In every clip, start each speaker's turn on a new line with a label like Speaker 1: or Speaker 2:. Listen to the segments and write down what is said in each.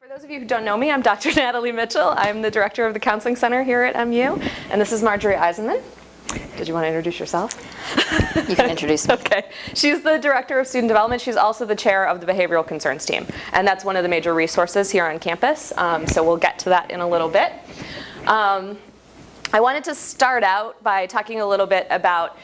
Speaker 1: For those of you who don't know me, I'm Dr. Natalie Mitchell. I'm the director of the Counseling Center here at MU, and this is Marjorie Eisenman. Did you want to introduce yourself?
Speaker 2: You can introduce me.
Speaker 1: Okay. She's the director of student development. She's also the chair of the behavioral concerns team, and that's one of the major resources here on campus, so we'll get to that in a little bit. I wanted to start out by talking a little bit about,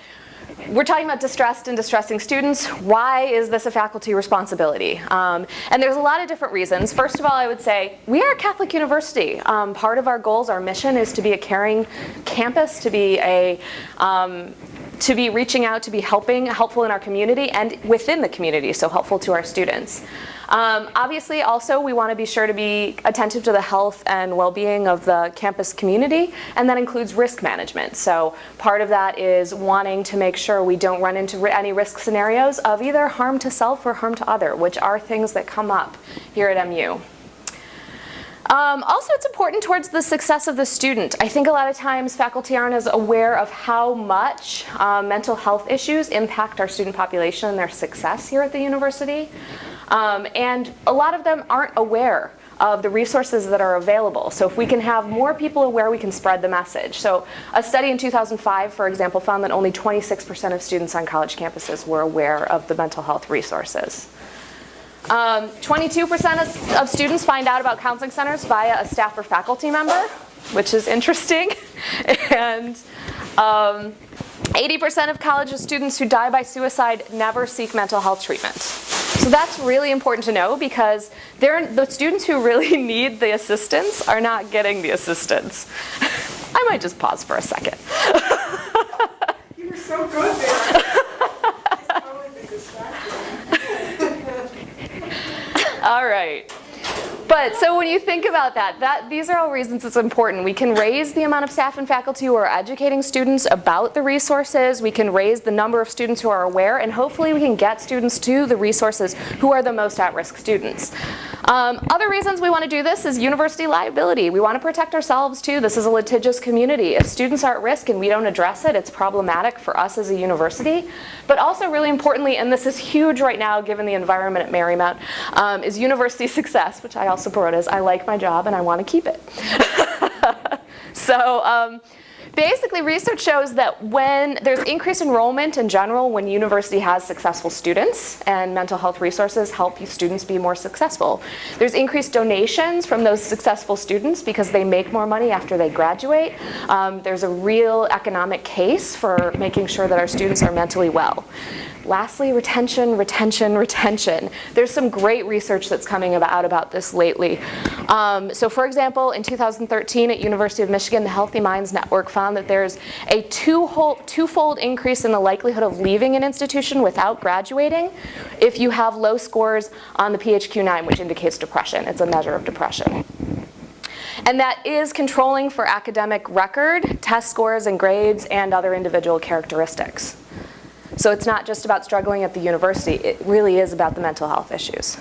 Speaker 1: we're talking about distressed and distressing students. Why is this a faculty responsibility? And there's a lot of different reasons. First of all, I would say we are a Catholic university. Part of our goals, our mission is to be a caring campus, to be reaching out, to be helpful in our community and within the community, so helpful to our students. Obviously, also, we want to be sure to be attentive to the health and well-being of the campus community, and that includes risk management. So part of that is wanting to make sure we don't run into any risk scenarios of either harm to self or harm to other, which are things that come up here at MU. Also, it's important towards the success of the student. I think a lot of times faculty aren't as aware of how much mental health issues impact our student population and their success here at the university. And a lot of them aren't aware of the resources that are available. So if we can have more people aware, we can spread the message. So a study in 2005, for example, found that only 26% of students on college campuses were aware of the mental health resources. 22% of students find out about counseling centers via a staff or faculty member, which is interesting. And 80% of college students who die by suicide never seek mental health treatment. So that's really important to know, because the students who really need the assistance are not getting the assistance. I might just pause for a second.
Speaker 3: You were so good there. It's totally been distracted.
Speaker 1: All right. But so when you think about these are all reasons it's important. We can raise the amount of staff and faculty who are educating students about the resources. We can raise the number of students who are aware, and hopefully we can get students to the resources who are the most at-risk students. Other reasons we want to do this is university liability. We want to protect ourselves too. This is a litigious community. If students are at risk and we don't address it, it's problematic for us as a university. But also really importantly, and this is huge right now given the environment at Marymount, is university success, which I also wrote as I like my job and I want to keep it. So basically research shows that when there's increased enrollment in general when university has successful students, and mental health resources help students be more successful. There's increased donations from those successful students because they make more money after they graduate. There's a real economic case for making sure that our students are mentally well. Lastly, retention, retention, retention. There's some great research that's coming about this lately. So for example, in 2013 at University of Michigan, the Healthy Minds Network found that there's a twofold increase in the likelihood of leaving an institution without graduating if you have low scores on the PHQ-9, which indicates depression. It's a measure of depression. And that is controlling for academic record, test scores and grades, and other individual characteristics. So it's not just about struggling at the university, it really is about the mental health issues.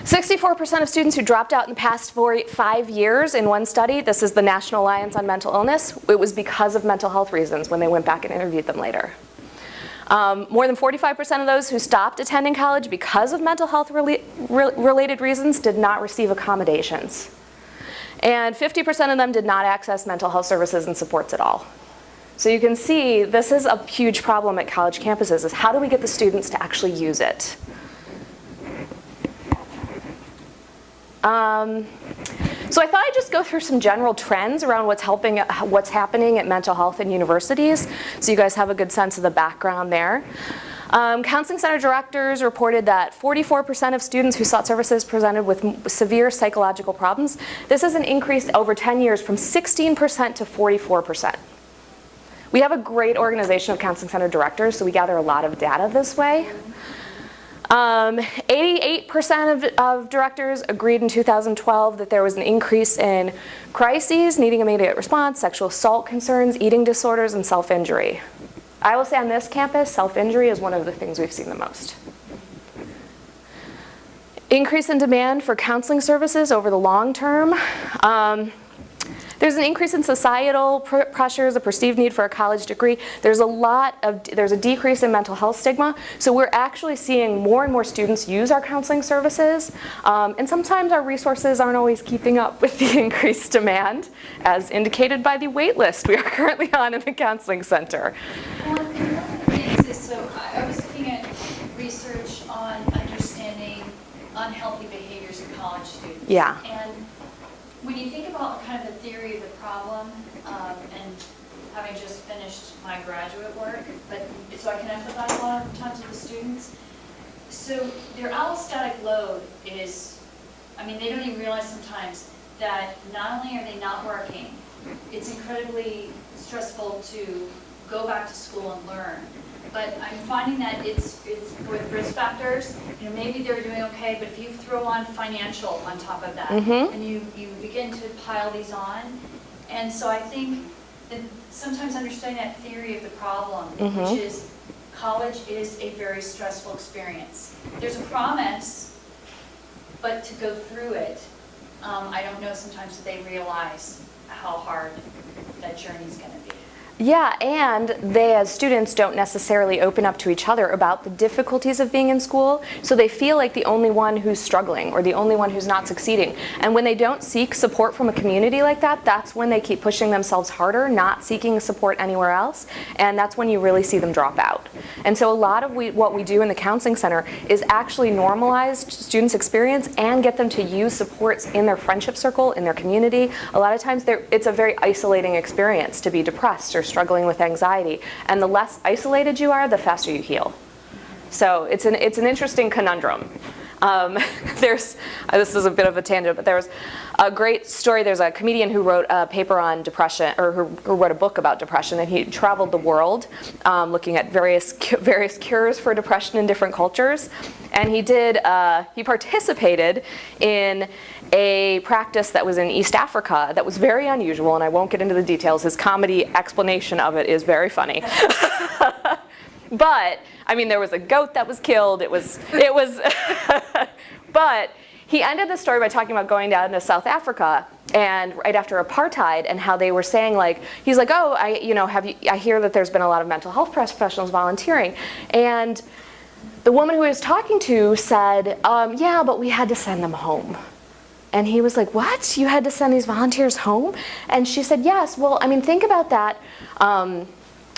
Speaker 1: 64% of students who dropped out in the past 5 years in one study, this is the National Alliance on Mental Illness, it was because of mental health reasons when they went back and interviewed them later. More than 45% of those who stopped attending college because of mental health related reasons did not receive accommodations. And 50% of them did not access mental health services and supports at all. So you can see this is a huge problem at college campuses, is how do we get the students to actually use it? So I thought I'd just go through some general trends around what's happening at mental health in universities, so you guys have a good sense of the background there. Counseling center directors reported that 44% of students who sought services presented with severe psychological problems. This is an increase over 10 years from 16% to 44%. We have a great organization of counseling center directors, so we gather a lot of data this way. 88% of directors agreed in 2012 that there was an increase in crises, needing immediate response, sexual assault concerns, eating disorders, and self-injury. I will say on this campus, self-injury is one of the things we've seen the most. Increase in demand for counseling services over the long term. There's an increase in societal pressures, a perceived need for a college degree. There's a decrease in mental health stigma. So we're actually seeing more and more students use our counseling services. And sometimes our resources aren't always keeping up with the increased demand, as indicated by the wait list we are currently on in the counseling center.
Speaker 4: One of the things is, so I was looking at research on understanding unhealthy behaviors in college students.
Speaker 1: Yeah.
Speaker 4: And when you think about kind of the theory of the problem, and having just finished my graduate work, but so I can empathize a lot of times with the students. So their allostatic load is, I mean, they don't even realize sometimes that not only are they not working, it's incredibly stressful to go back to school and learn. But I'm finding that it's with risk factors, you know, maybe they're doing okay, but if you throw on financial on top of that, and you begin to pile these on, and so I think that sometimes understanding that theory of the problem, which is college is a very stressful experience. There's a promise, but to go through it, I don't know sometimes that they realize how hard that journey is going to be.
Speaker 1: Yeah, and they as students don't necessarily open up to each other about the difficulties of being in school, so they feel like the only one who's struggling or the only one who's not succeeding. And when they don't seek support from a community like that, that's when they keep pushing themselves harder, not seeking support anywhere else, and that's when you really see them drop out. And so a lot of what we do in the counseling center is actually normalize students' experience and get them to use supports in their friendship circle, in their community. A lot of times it's a very isolating experience to be depressed or struggling with anxiety, and the less isolated you are, the faster you heal. So it's an interesting conundrum. This is a bit of a tangent, but there's a great story. There's a comedian who wrote a paper on depression, or who wrote a book about depression, and he traveled the world looking at various cures for depression in different cultures. And he participated in a practice that was in East Africa that was very unusual, and I won't get into the details. His comedy explanation of it is very funny. But, I mean, there was a goat that was killed. It was, but he ended the story by talking about going down to South Africa and right after apartheid, and how they were saying, like, he's like, oh, I hear that there's been a lot of mental health professionals volunteering. And the woman who he was talking to said, yeah, but we had to send them home. And he was like, what? You had to send these volunteers home? And she said, yes. Well, I mean, think about that.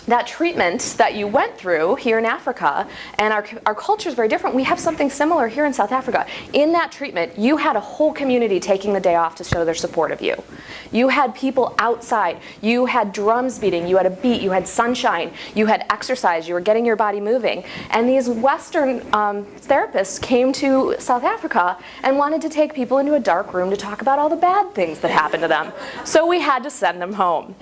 Speaker 1: That treatment that you went through here in Africa, and our culture is very different. We have something similar here in South Africa. In that treatment, you had a whole community taking the day off to show their support of you. You had people outside. You had drums beating. You had a beat. You had sunshine. You had exercise. You were getting your body moving. And these Western therapists came to South Africa and wanted to take people into a dark room to talk about all the bad things that happened to them. So we had to send them home.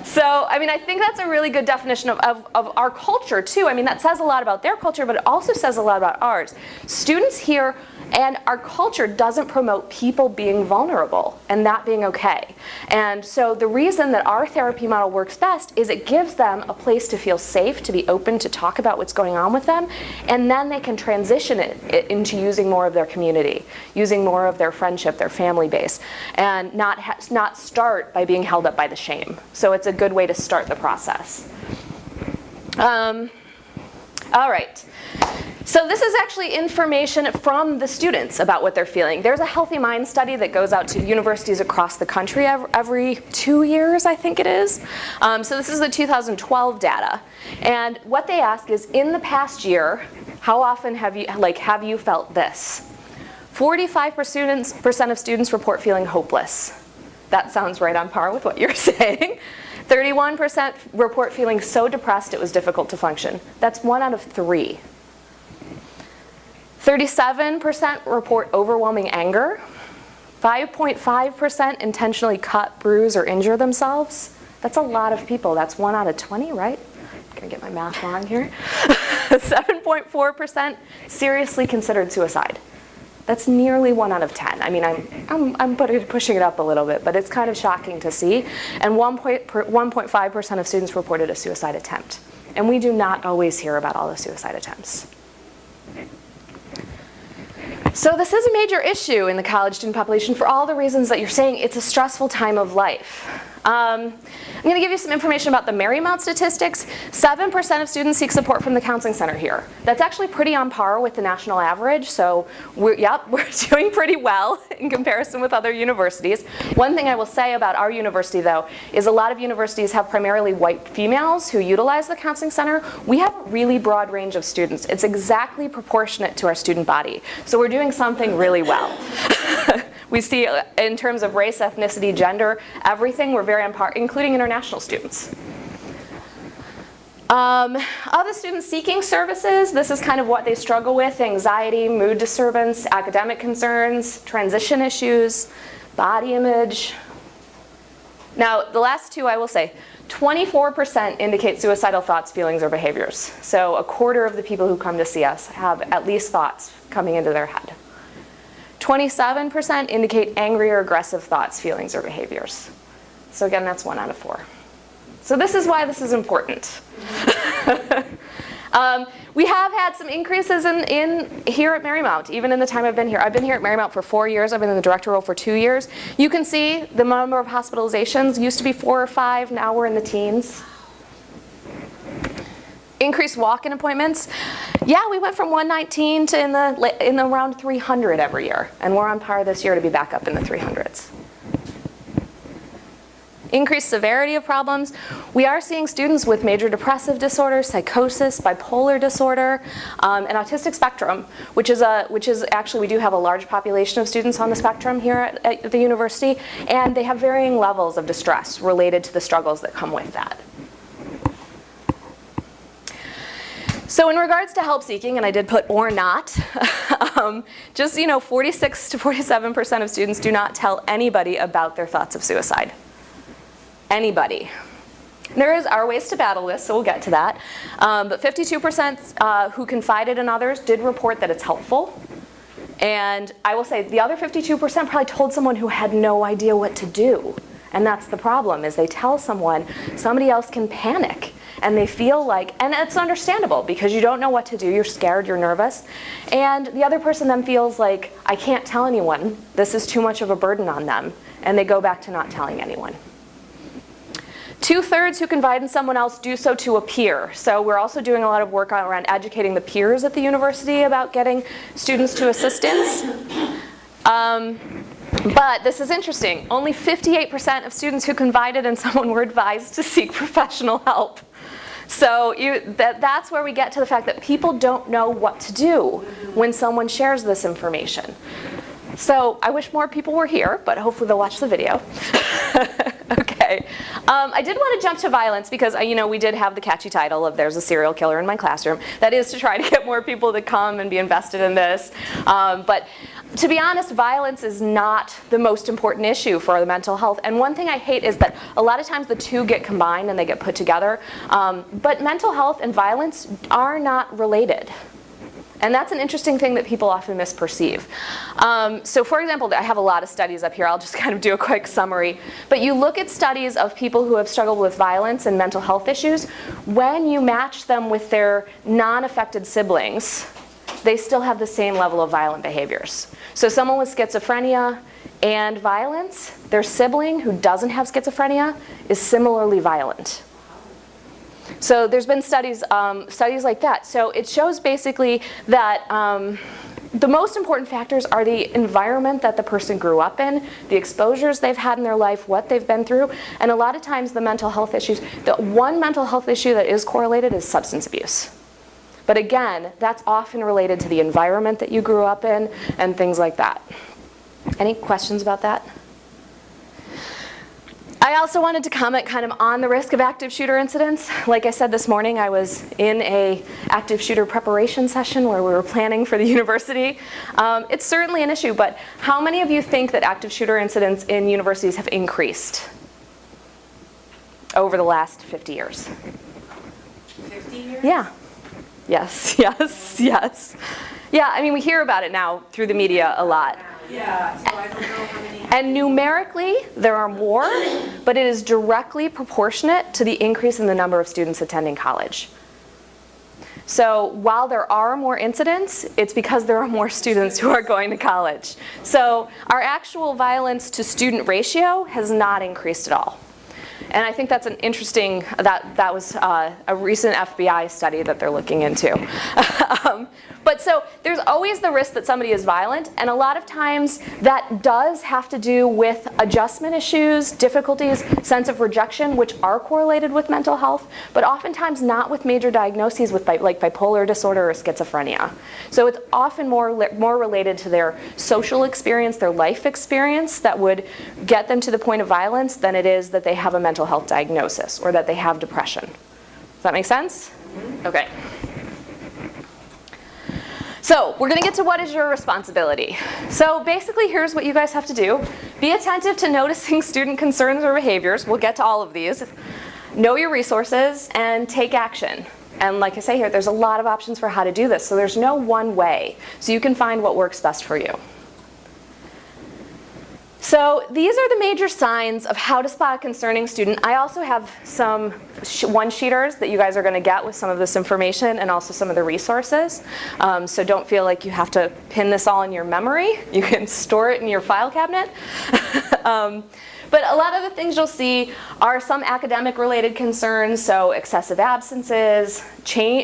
Speaker 1: So, I mean, I think that's a really good definition of our culture, too. I mean, that says a lot about their culture, but it also says a lot about ours. Students here and our culture doesn't promote people being vulnerable and that being okay. And so the reason that our therapy model works best is it gives them a place to feel safe, to be open to talk about what's going on with them, and then they can transition it into using more of their community, using more of their friendship, their family base, and not start by being held up by the shame. So it's a good way to start the process. All right. So this is actually information from the students about what they're feeling. There's a Healthy Mind study that goes out to universities across the country every 2 years, I think it is. So this is the 2012 data. And what they ask is, in the past year, how often have you felt this? 45% of students report feeling hopeless. That sounds right on par with what you're saying. 31% report feeling so depressed it was difficult to function. That's 1 out of 3. 37% report overwhelming anger. 5.5% intentionally cut, bruise, or injure themselves. That's a lot of people. That's 1 out of 20, right? I'm gonna get my math wrong here. 7.4% seriously considered suicide. That's nearly 1 out of 10. I mean, I'm pushing it up a little bit, but it's kind of shocking to see. And 1.5% of students reported a suicide attempt. And we do not always hear about all the suicide attempts. So this is a major issue in the college student population for all the reasons that you're saying. It's a stressful time of life. I'm going to give you some information about the Marymount statistics. 7% of students seek support from the counseling center here. That's actually pretty on par with the national average, so we're doing pretty well in comparison with other universities. One thing I will say about our university, though, is a lot of universities have primarily white females who utilize the counseling center. We have a really broad range of students. It's exactly proportionate to our student body. So we're doing something really well. We see, in terms of race, ethnicity, gender, everything, we're very on par, including international students. Other students seeking services, this is kind of what they struggle with: anxiety, mood disturbance, academic concerns, transition issues, body image. Now, the last two I will say, 24% indicate suicidal thoughts, feelings, or behaviors. So a quarter of the people who come to see us have at least thoughts coming into their head. 27% indicate angry or aggressive thoughts, feelings, or behaviors. So again, that's 1 out of 4. So this is why this is important. We have had some increases in here at Marymount, even in the time I've been here. I've been here at Marymount for 4 years. I've been in the director role for 2 years. You can see the number of hospitalizations used to be 4 or 5. Now we're in the teens. Increased walk-in appointments. Yeah, we went from 119 to in the around 300 every year, and we're on par this year to be back up in the 300s. Increased severity of problems. We are seeing students with major depressive disorder, psychosis, bipolar disorder, and autistic spectrum, which is actually, we do have a large population of students on the spectrum here at the university, and they have varying levels of distress related to the struggles that come with that. So in regards to help seeking, and I did put or not, just 46 to 47% of students do not tell anybody about their thoughts of suicide. Anybody. There are ways to battle this, so we'll get to that. But 52% who confided in others did report that it's helpful. And I will say the other 52% probably told someone who had no idea what to do. And that's the problem, is they tell someone, somebody else can panic. And they feel like, and it's understandable because you don't know what to do, you're scared, you're nervous. And the other person then feels like, I can't tell anyone, this is too much of a burden on them. And they go back to not telling anyone. 2/3 who confide in someone else do so to a peer. So we're also doing a lot of work around educating the peers at the university about getting students to assistance. But this is interesting. Only 58% of students who confided in someone were advised to seek professional help. So that's where we get to the fact that people don't know what to do when someone shares this information. So I wish more people were here, but hopefully they'll watch the video. Okay. I did want to jump to violence because we did have the catchy title of "There's a Serial Killer in My Classroom." That is to try to get more people to come and be invested in this. But to be honest, violence is not the most important issue for the mental health. And one thing I hate is that a lot of times the two get combined and they get put together. But mental health and violence are not related. And that's an interesting thing that people often misperceive. So for example, I have a lot of studies up here. I'll just kind of do a quick summary. But you look at studies of people who have struggled with violence and mental health issues. When you match them with their non-affected siblings, they still have the same level of violent behaviors. So someone with schizophrenia and violence, their sibling who doesn't have schizophrenia is similarly violent. So there's been studies like that. So it shows basically that the most important factors are the environment that the person grew up in, the exposures they've had in their life, what they've been through, and a lot of times the mental health issues. The one mental health issue that is correlated is substance abuse. But again, that's often related to the environment that you grew up in and things like that. Any questions about that? I also wanted to comment kind of on the risk of active shooter incidents. Like I said this morning, I was in a active shooter preparation session where we were planning for the university. It's certainly an issue, but how many of you think that active shooter incidents in universities have increased over the last 50 years?
Speaker 3: 50 years?
Speaker 1: Yeah. Yes, yes, yes. Yeah, I mean, we hear about it now through the media a lot.
Speaker 3: Yeah, so I don't know how many.
Speaker 1: And numerically, there are more, but it is directly proportionate to the increase in the number of students attending college. So while there are more incidents, it's because there are more students who are going to college. So our actual violence to student ratio has not increased at all. And I think that's an interesting, that was a recent FBI study that they're looking into. But so there's always the risk that somebody is violent, and a lot of times that does have to do with adjustment issues, difficulties, sense of rejection, which are correlated with mental health, but oftentimes not with major diagnoses with like bipolar disorder or schizophrenia. So it's often more related to their social experience, their life experience that would get them to the point of violence than it is that they have a mental health diagnosis or that they have depression. Does that make sense? Okay. So we're going to get to what is your responsibility. So basically, here's what you guys have to do. Be attentive to noticing student concerns or behaviors. We'll get to all of these. Know your resources and take action. And like I say here, there's a lot of options for how to do this. So there's no one way. So you can find what works best for you. So these are the major signs of how to spot a concerning student. I also have some one-sheeters that you guys are going to get with some of this information and also some of the resources. So don't feel like you have to pin this all in your memory. You can store it in your file cabinet. But a lot of the things you'll see are some academic-related concerns, so excessive absences,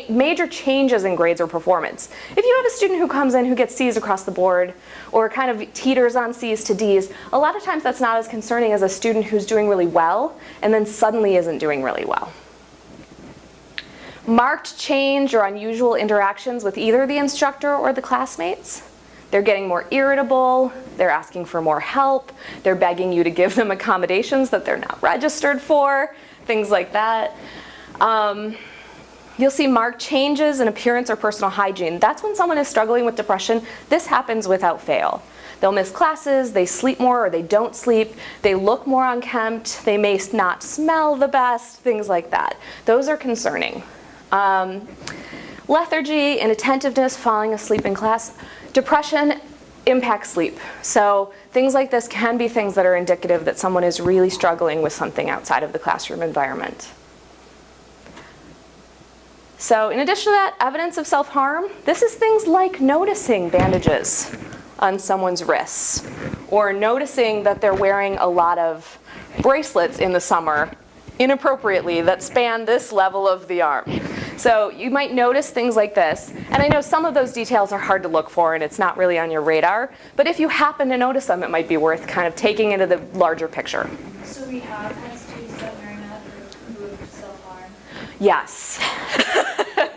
Speaker 1: major changes in grades or performance. If you have a student who comes in who gets C's across the board or kind of teeters on C's to D's, a lot of times that's not as concerning as a student who's doing really well and then suddenly isn't doing really well. Marked change or unusual interactions with either the instructor or the classmates. They're getting more irritable, they're asking for more help, they're begging you to give them accommodations that they're not registered for, things like that. You'll see marked changes in appearance or personal hygiene. That's when someone is struggling with depression. This happens without fail. They'll miss classes, they sleep more or they don't sleep, they look more unkempt, they may not smell the best, things like that. Those are concerning. Lethargy, inattentiveness, falling asleep in class. Depression impacts sleep. So things like this can be things that are indicative that someone is really struggling with something outside of the classroom environment. So in addition to that, evidence of self-harm, this is things like noticing bandages on someone's wrists or noticing that they're wearing a lot of bracelets in the summer inappropriately that span this level of the arm. So you might notice things like this, and I know some of those details are hard to look for and it's not really on your radar, but if you happen to notice them, it might be worth kind of taking into the larger picture.
Speaker 4: So we have had students at Marymount who have self-harmed?
Speaker 1: Yes.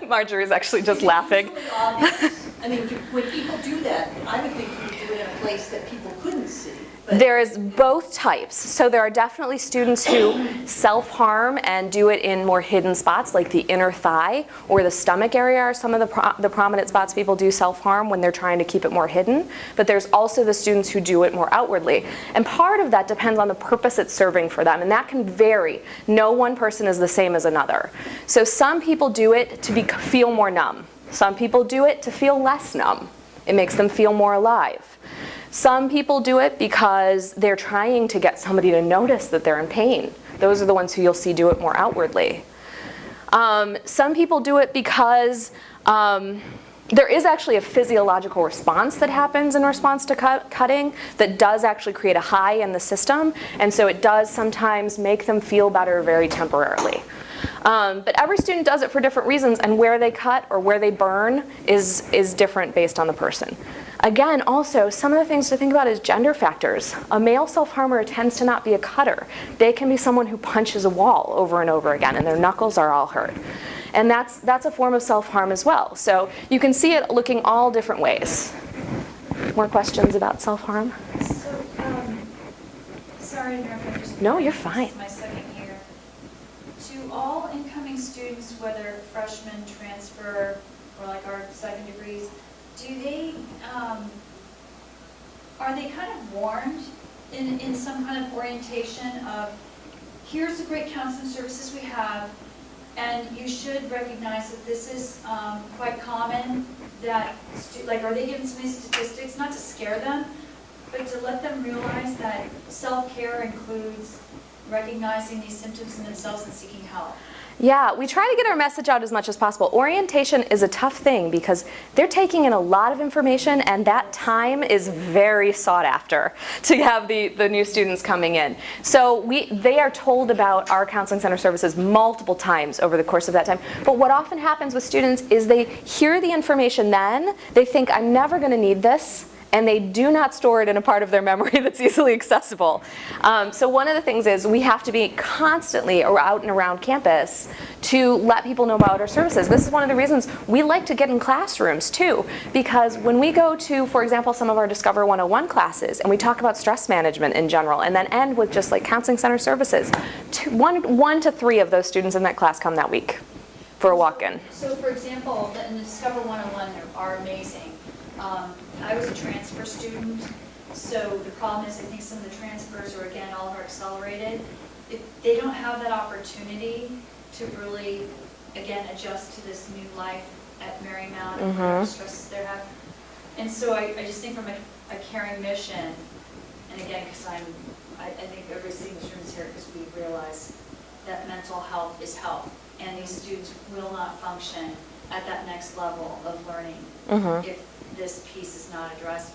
Speaker 1: Marjorie's actually just laughing.
Speaker 5: It's really obvious. I mean, when people do that, I would think you would do it in a place that people couldn't see. But
Speaker 1: There is both types. So there are definitely students who self-harm and do it in more hidden spots, like the inner thigh or the stomach area are some of the prominent spots people do self-harm when they're trying to keep it more hidden. But there's also the students who do it more outwardly. And part of that depends on the purpose it's serving for them, and that can vary. No one person is the same as another. So some people do it to feel more numb. Some people do it to feel less numb. It makes them feel more alive. Some people do it because they're trying to get somebody to notice that they're in pain. Those are the ones who you'll see do it more outwardly. Some people do it because there is actually a physiological response that happens in response to cutting that does actually create a high in the system, and so it does sometimes make them feel better very temporarily. But every student does it for different reasons, and where they cut or where they burn is different based on the person. Again, also, some of the things to think about is gender factors. A male self-harmer tends to not be a cutter. They can be someone who punches a wall over and over again, and their knuckles are all hurt. And that's a form of self-harm as well. So you can see it looking all different ways. More questions about self-harm?
Speaker 4: So, sorry to interrupt, I just...
Speaker 1: No, you're fine.
Speaker 4: This is my second year. To all incoming students, whether freshmen, transfer, or like our second degrees, do they, are they kind of warned in some kind of orientation of, here's the great counseling services we have, and you should recognize that this is quite common, that, like, are they given some statistics, not to scare them, but to let them realize that self-care includes recognizing these symptoms in themselves and seeking help?
Speaker 1: Yeah, we try to get our message out as much as possible. Orientation is a tough thing because they're taking in a lot of information, and that time is very sought after to have the new students coming in. So they are told about our counseling center services multiple times over the course of that time. But what often happens with students is they hear the information then, they think, I'm never going to need this, and they do not store it in a part of their memory that's easily accessible. So one of the things is we have to be constantly out and around campus to let people know about our services. This is one of the reasons we like to get in classrooms too, because when we go to, for example, some of our Discover 101 classes, and we talk about stress management in general, and then end with just like counseling center services, one to three of those students in that class come that week for a walk-in.
Speaker 4: So for example, in the Discover 101 are amazing. I was a transfer student, so the problem is I think some of the transfers are, again, all are accelerated. They don't have that opportunity to really, again, adjust to this new life at Marymount and whatever stresses they have. And so I just think from a caring mission, and again, because I think every single student is here because we realize that mental health is health, and these students will not function at that next level of learning if this piece is not addressed.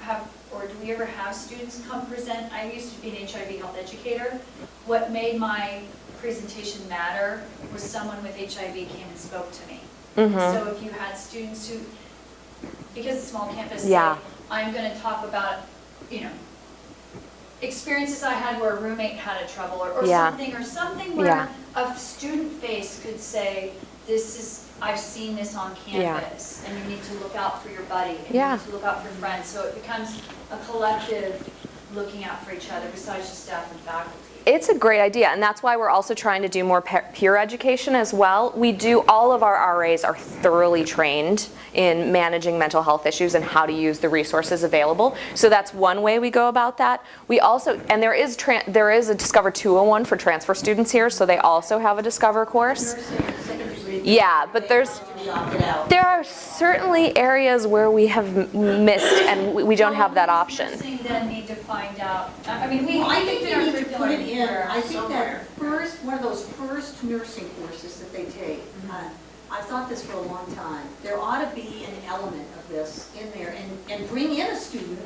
Speaker 4: Do we ever have students come present? I used to be an HIV health educator. What made my presentation matter was someone with HIV came and spoke to me. So if you had students who, because it's a small campus, say, I'm going to talk about, experiences I had where a roommate had a trouble or something where a student face could say, I've seen this on campus, and you need to look out for your buddy, and you need to look out for your friends. So it becomes a collective looking out for each other besides just staff and faculty.
Speaker 1: It's a great idea, and that's why we're also trying to do more peer education as well. All of our RAs are thoroughly trained in managing mental health issues and how to use the resources available. So that's one way we go about that. We also, and there is a Discover 201 for transfer students here, so they also have a Discover course. Yeah, but there are certainly areas where we have missed and we don't have that option.
Speaker 4: We then need to find out. I mean,
Speaker 5: I think they need to put it in. I think that one of those first nursing courses that they take. I've thought this for a long time. There ought to be an element of this in there, and bring in a student.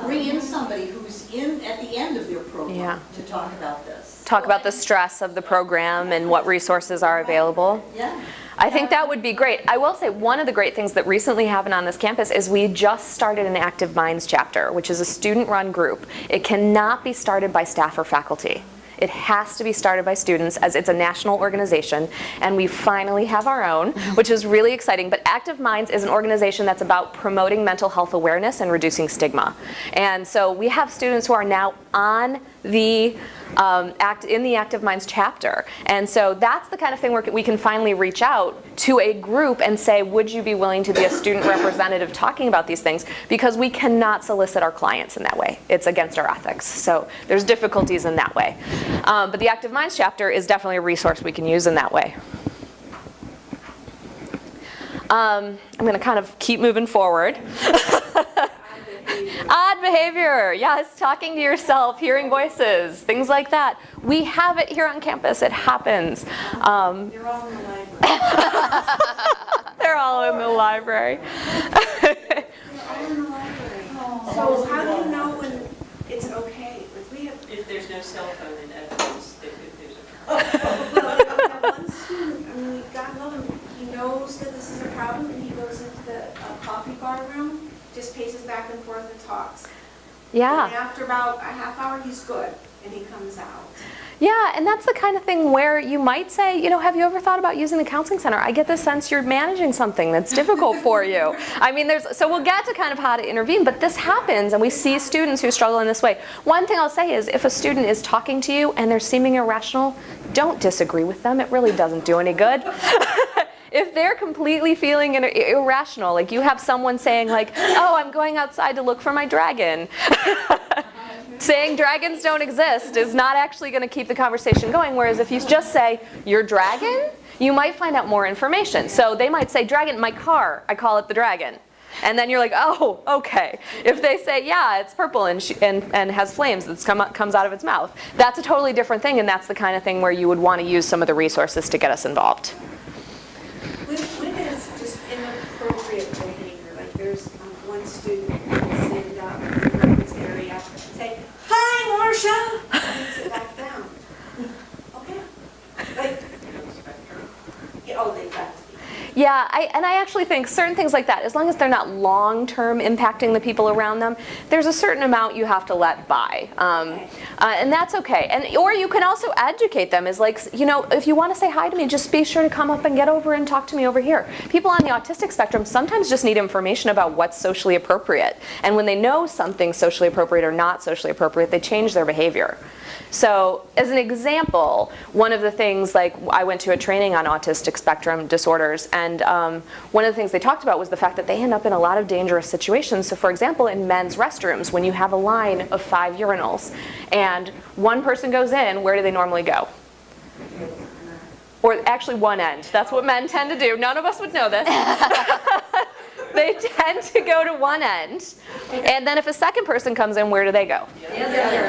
Speaker 5: Bring in somebody who's at the end of their program to talk about this.
Speaker 1: Talk about the stress of the program and what resources are available.
Speaker 5: Yeah.
Speaker 1: I think that would be great. I will say one of the great things that recently happened on this campus is we just started an Active Minds chapter, which is a student-run group. It cannot be started by staff or faculty. It has to be started by students, as it's a national organization, and we finally have our own, which is really exciting. But Active Minds is an organization that's about promoting mental health awareness and reducing stigma. And so we have students who are now on the in the Active Minds chapter. And so that's the kind of thing where we can finally reach out to a group and say, would you be willing to be a student representative talking about these things? Because we cannot solicit our clients in that way. It's against our ethics. So there's difficulties in that way. But the Active Minds chapter is definitely a resource we can use in that way. I'm going to kind of keep moving forward. Odd behavior, yes, talking to yourself, hearing voices, things like that. We have it here on campus. It happens.
Speaker 3: They're all in the library.
Speaker 1: They're all in the library.
Speaker 3: They're all in the library. So how do you know when it's okay?
Speaker 6: If there's no cell phone in evidence, there's a
Speaker 3: Well, we have one student, I mean, we've got another, he knows that this is a problem, and he goes into the coffee bar room, just paces back and forth and talks.
Speaker 1: Yeah.
Speaker 3: And after about a half hour, he's good, and he comes out.
Speaker 1: Yeah, and that's the kind of thing where you might say, have you ever thought about using the counseling center? I get the sense you're managing something that's difficult for you. I mean, so we'll get to kind of how to intervene, but this happens, and we see students who struggle in this way. One thing I'll say is, if a student is talking to you and they're seeming irrational, don't disagree with them. It really doesn't do any good. If they're completely feeling irrational, like you have someone saying like, oh, I'm going outside to look for my dragon. Saying dragons don't exist is not actually going to keep the conversation going, whereas if you just say, your dragon, you might find out more information. So they might say, dragon, my car, I call it the dragon. And then you're like, oh, okay. If they say, yeah, it's purple and has flames that comes out of its mouth, that's a totally different thing, and that's the kind of thing where you would want to use some of the resources to get us involved.
Speaker 3: When is just inappropriate behavior? Like there's one student who will stand up in the reference area and say, "Hi, Marcia," and sit back down. Okay. Like, yeah, oh, they got to be.
Speaker 1: Yeah, I actually think certain things like that, as long as they're not long-term impacting the people around them, there's a certain amount you have to let by. And that's okay. Or you can also educate them as like, you know, if you want to say hi to me, just be sure to come up and get over and talk to me over here. People on the autistic spectrum sometimes just need information about what's socially appropriate. And when they know something's socially appropriate or not socially appropriate, they change their behavior. So as an example, one of the things, like I went to a training on autistic spectrum disorders, and one of the things they talked about was the fact that they end up in a lot of dangerous situations. So for example, in men's restrooms, when you have a line of 5 urinals and one person goes in, where do they normally go? Or actually one end. That's what men tend to do. None of us would know this. They tend to go to one end, and then if a second person comes in, where do they go?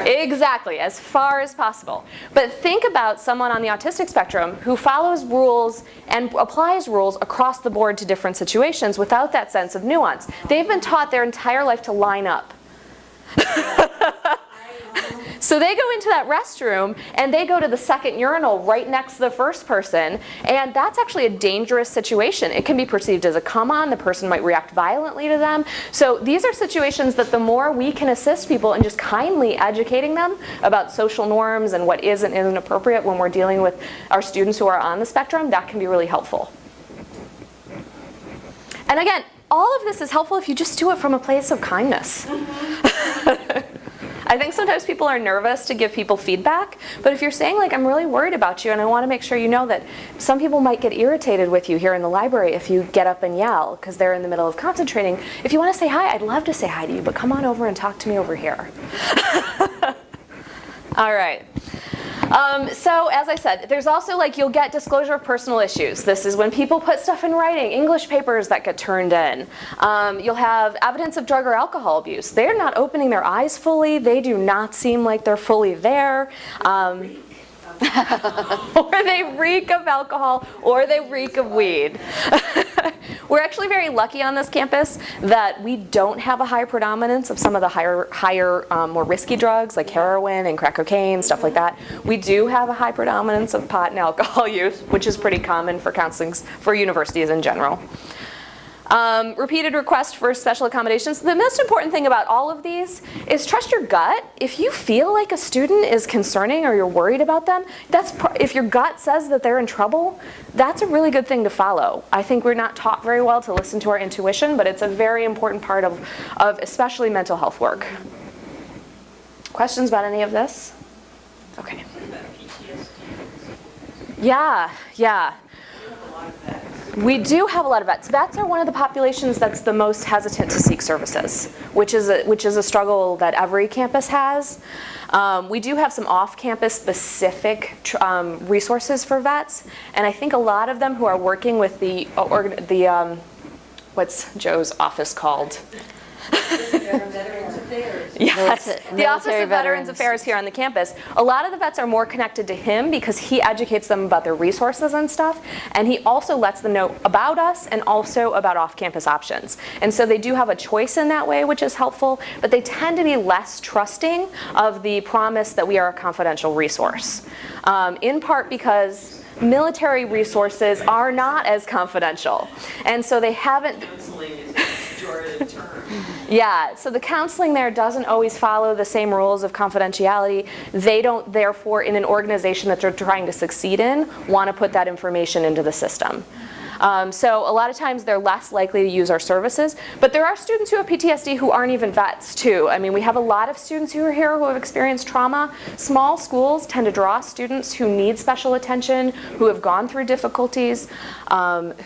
Speaker 1: Exactly, as far as possible. But think about someone on the autistic spectrum who follows rules and applies rules across the board to different situations without that sense of nuance. They've been taught their entire life to line up. So they go into that restroom and they go to the second urinal right next to the first person, and that's actually a dangerous situation. It can be perceived as a come-on. The person might react violently to them. So these are situations that the more we can assist people in just kindly educating them about social norms and what is and isn't appropriate when we're dealing with our students who are on the spectrum, that can be really helpful. And again, all of this is helpful if you just do it from a place of kindness. I think sometimes people are nervous to give people feedback, but if you're saying, like, I'm really worried about you and I want to make sure you know that some people might get irritated with you here in the library if you get up and yell because they're in the middle of concentrating. If you want to say hi, I'd love to say hi to you, but come on over and talk to me over here. All right. So as I said, there's also, like, you'll get disclosure of personal issues. This is when people put stuff in writing, English papers that get turned in. You'll have evidence of drug or alcohol abuse. They're not opening their eyes fully. They do not seem like they're fully there. Or they reek of alcohol, or they reek of weed. We're actually very lucky on this campus that we don't have a high predominance of some of the higher, more risky drugs like heroin and crack cocaine, stuff like that. We do have a high predominance of pot and alcohol use, which is pretty common for counseling for universities in general. Repeated requests for special accommodations. The most important thing about all of these is trust your gut. If you feel like a student is concerning or you're worried about them, if your gut says that they're in trouble, that's a really good thing to follow. I think we're not taught very well to listen to our intuition, but it's a very important part of especially mental health work. Questions about any of this? Okay. Yeah. We do have a lot of vets. Vets are one of the populations that's the most hesitant to seek services, which is a struggle that every campus has. We do have some off-campus specific resources for vets, and I think a lot of them who are working with the what's Joe's office called?
Speaker 5: Veterans Affairs.
Speaker 1: Yes, the Office
Speaker 2: Military
Speaker 1: of Veterans Affairs here on the campus. A lot of the vets are more connected to him because he educates them about their resources and stuff, and he also lets them know about us and also about off-campus options. And so they do have a choice in that way, which is helpful, but they tend to be less trusting of the promise that we are a confidential resource, in part because military resources are not as confidential, and so they haven't.
Speaker 6: Counseling is a pejorative term.
Speaker 1: Yeah, so the counseling there doesn't always follow the same rules of confidentiality. They don't, therefore, in an organization that they're trying to succeed in, want to put that information into the system. So a lot of times they're less likely to use our services, but there are students who have PTSD who aren't even vets too. I mean, we have a lot of students who are here who have experienced trauma. Small schools tend to draw students who need special attention, who have gone through difficulties,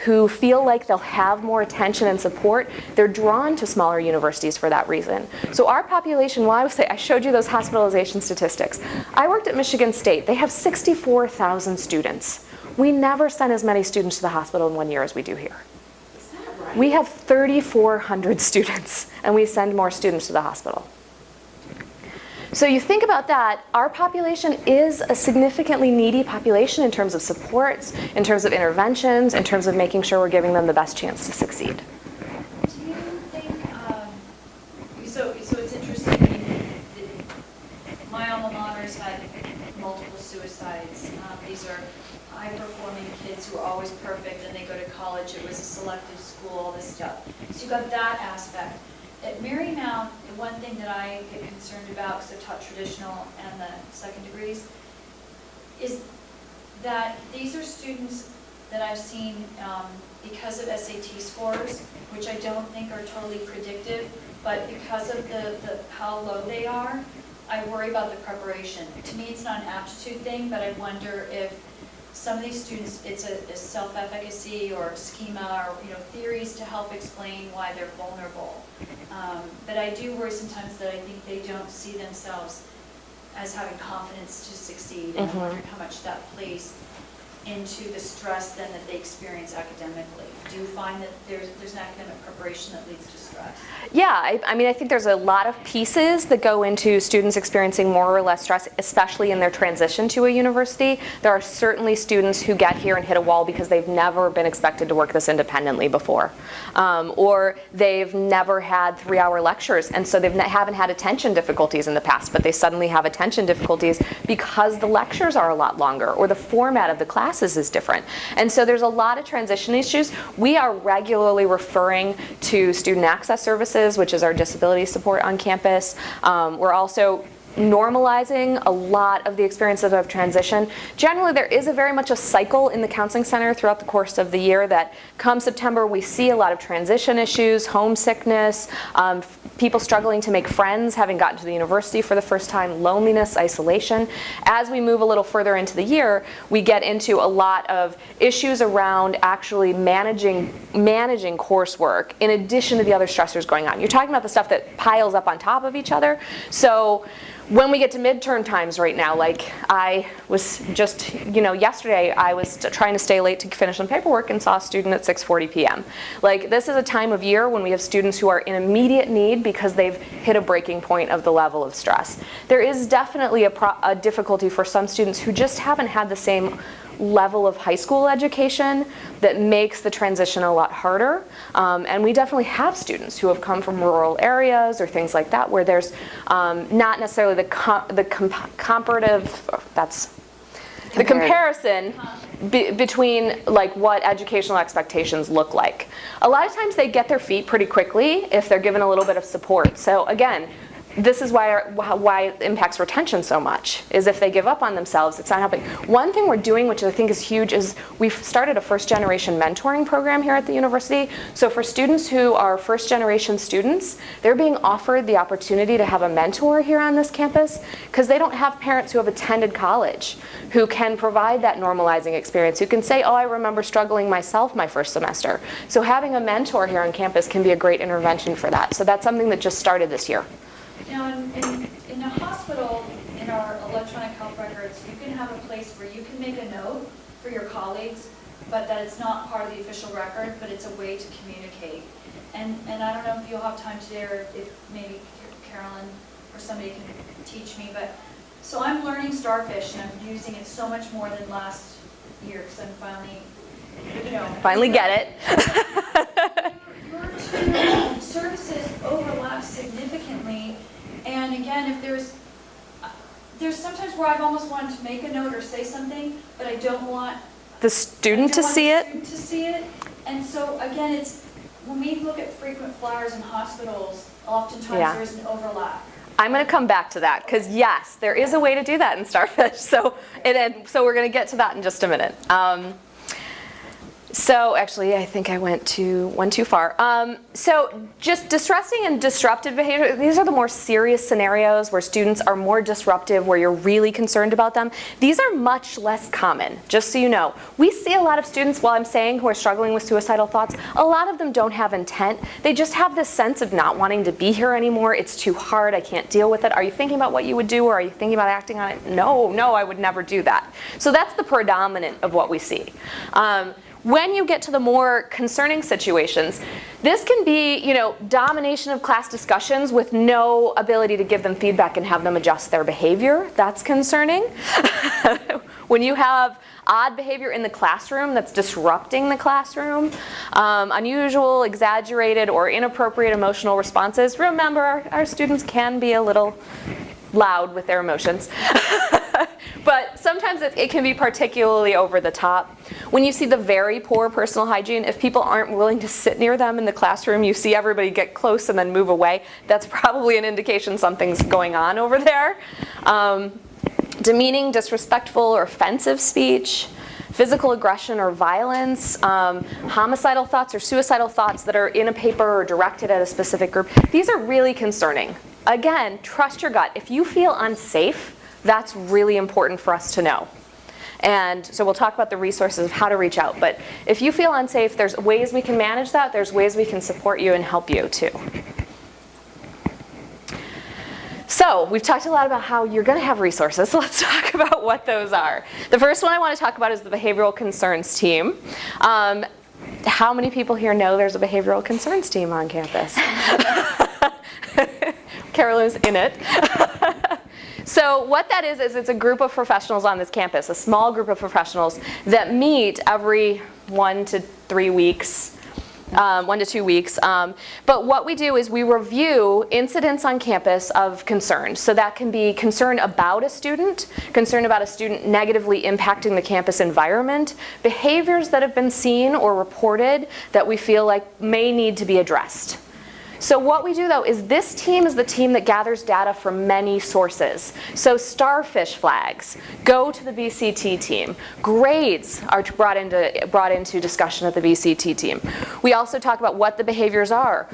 Speaker 1: who feel like they'll have more attention and support. They're drawn to smaller universities for that reason. So our population, well, I showed you those hospitalization statistics. I worked at Michigan State. They have 64,000 students. We never send as many students to the hospital in 1 year as we do here.
Speaker 3: Is that
Speaker 1: We have 3,400 students, and we send more students to the hospital. So you think about that, our population is a significantly needy population in terms of supports, in terms of interventions, in terms of making sure we're giving them the best chance to succeed.
Speaker 4: Do you think, so it's interesting, my alma mater's had multiple suicides. These are high-performing kids who are always perfect, and they go to college, it was a selective school, all this stuff. So you got that aspect. At Marymount, the one thing that I get concerned about, because I've taught traditional and the second degrees, is that these are students that I've seen because of SAT scores, which I don't think are totally predictive, but because of how low they are, I worry about the preparation. To me, it's not an aptitude thing, but I wonder if some of these students, it's a self-efficacy or schema or theories to help explain why they're vulnerable. But I do worry sometimes that I think they don't see themselves as having confidence to succeed, and I'm wondering how much that plays into the stress then that they experience academically. Do you find that there's an academic preparation that leads to stress?
Speaker 1: Yeah, I mean, I think there's a lot of pieces that go into students experiencing more or less stress, especially in their transition to a university. There are certainly students who get here and hit a wall because they've never been expected to work this independently before. Or they've never had 3-hour lectures, and so they haven't had attention difficulties in the past, but they suddenly have attention difficulties because the lectures are a lot longer, or the format of the classes is different. And so there's a lot of transition issues. We are regularly referring to student access services, which is our disability support on campus. We're also normalizing a lot of the experiences of transition. Generally, there is very much a cycle in the counseling center throughout the course of the year that come September, we see a lot of transition issues, homesickness, people struggling to make friends, having gotten to the university for the first time, loneliness, isolation. As we move a little further into the year, we get into a lot of issues around actually managing coursework in addition to the other stressors going on. You're talking about the stuff that piles up on top of each other. So when we get to midterm times right now, like I was just, yesterday I was trying to stay late to finish some paperwork and saw a student at 6:40 p.m. Like, this is a time of year when we have students who are in immediate need because they've hit a breaking point of the level of stress. There is definitely a difficulty for some students who just haven't had the same level of high school education that makes the transition a lot harder. And we definitely have students who have come from rural areas or things like that where there's not necessarily the comparison between like what educational expectations look like. A lot of times they get their feet pretty quickly if they're given a little bit of support. So again, this is why it impacts retention so much, is if they give up on themselves, it's not helping. One thing we're doing, which I think is huge, is we've started a first-generation mentoring program here at the university. So for students who are first-generation students, they're being offered the opportunity to have a mentor here on this campus because they don't have parents who have attended college who can provide that normalizing experience, who can say, oh, I remember struggling myself my first semester. So having a mentor here on campus can be a great intervention for that. So that's something that just started this year.
Speaker 4: Now, in a hospital, in our electronic health records, you can have a place where you can make a note for your colleagues, but that it's not part of the official record, but it's a way to communicate. And I don't know if you'll have time today, or if maybe Carolyn or somebody can teach me, but so I'm learning Starfish, and I'm using it so much more than last year, because I'm
Speaker 1: finally get it.
Speaker 4: Your two services overlap significantly, and again, if there's sometimes where I've almost wanted to make a note or say something, but I don't want
Speaker 1: the student to see it.
Speaker 4: And so again, it's when we look at frequent flyers in hospitals, oftentimes there's an overlap.
Speaker 1: I'm going to come back to that because yes, there is a way to do that in Starfish. So we're going to get to that in just a minute. So actually, I think I went too far. So just distressing and disruptive behavior, these are the more serious scenarios where students are more disruptive, where you're really concerned about them. These are much less common, just so you know. We see a lot of students, while I'm saying, who are struggling with suicidal thoughts. A lot of them don't have intent. They just have this sense of not wanting to be here anymore. It's too hard. I can't deal with it. Are you thinking about what you would do, or are you thinking about acting on it? No, I would never do that. So that's the predominant of what we see. when you get to the more concerning situations, this can be, domination of class discussions with no ability to give them feedback and have them adjust their behavior. That's concerning. When you have odd behavior in the classroom that's disrupting the classroom, unusual, exaggerated, or inappropriate emotional responses. Remember, our students can be a little loud with their emotions. But sometimes it can be particularly over the top. When you see the very poor personal hygiene, if people aren't willing to sit near them in the classroom, you see everybody get close and then move away, that's probably an indication something's going on over there. Demeaning, disrespectful, or offensive speech, physical aggression or violence, homicidal thoughts or suicidal thoughts that are in a paper or directed at a specific group. These are really concerning. Again, trust your gut. If you feel unsafe, that's really important for us to know. And so we'll talk about the resources of how to reach out. But if you feel unsafe, there's ways we can manage that. There's ways we can support you and help you too. So we've talked a lot about how you're going to have resources. So let's talk about what those are. The first one I want to talk about is the behavioral concerns team. How many people here know there's a behavioral concerns team on campus? Carolyn's in it. So what that is it's a group of professionals on this campus, a small group of professionals that meet every 1 to 2 weeks. But what we do is we review incidents on campus of concern. So that can be concern about a student negatively impacting the campus environment, behaviors that have been seen or reported that we feel like may need to be addressed. So what we do though is this team is the team that gathers data from many sources. So starfish flags go to the BCT team. Grades are brought into discussion at the BCT team. We also talk about what the behaviors are.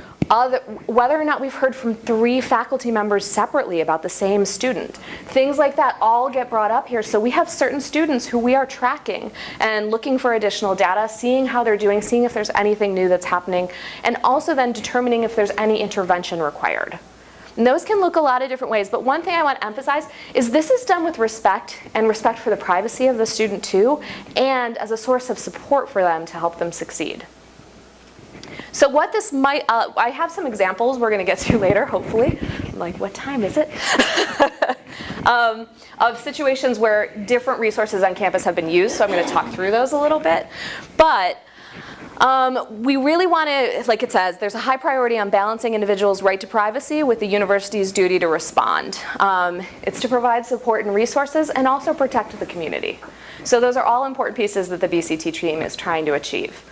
Speaker 1: Whether or not we've heard from 3 faculty members separately about the same student. Things like that all get brought up here. So we have certain students who we are tracking and looking for additional data, seeing how they're doing, seeing if there's anything new that's happening, and also then determining if there's any intervention required. And those can look a lot of different ways, but one thing I want to emphasize is this is done with respect, and respect for the privacy of the student too, and as a source of support for them to help them succeed. So what this might, I have some examples we're going to get to later, hopefully. I'm like, what time is it? Of situations where different resources on campus have been used, so I'm going to talk through those a little bit. But we really want to, like it says, there's a high priority on balancing individuals' right to privacy with the university's duty to respond. It's to provide support and resources and also protect the community. So those are all important pieces that the BCT team is trying to achieve.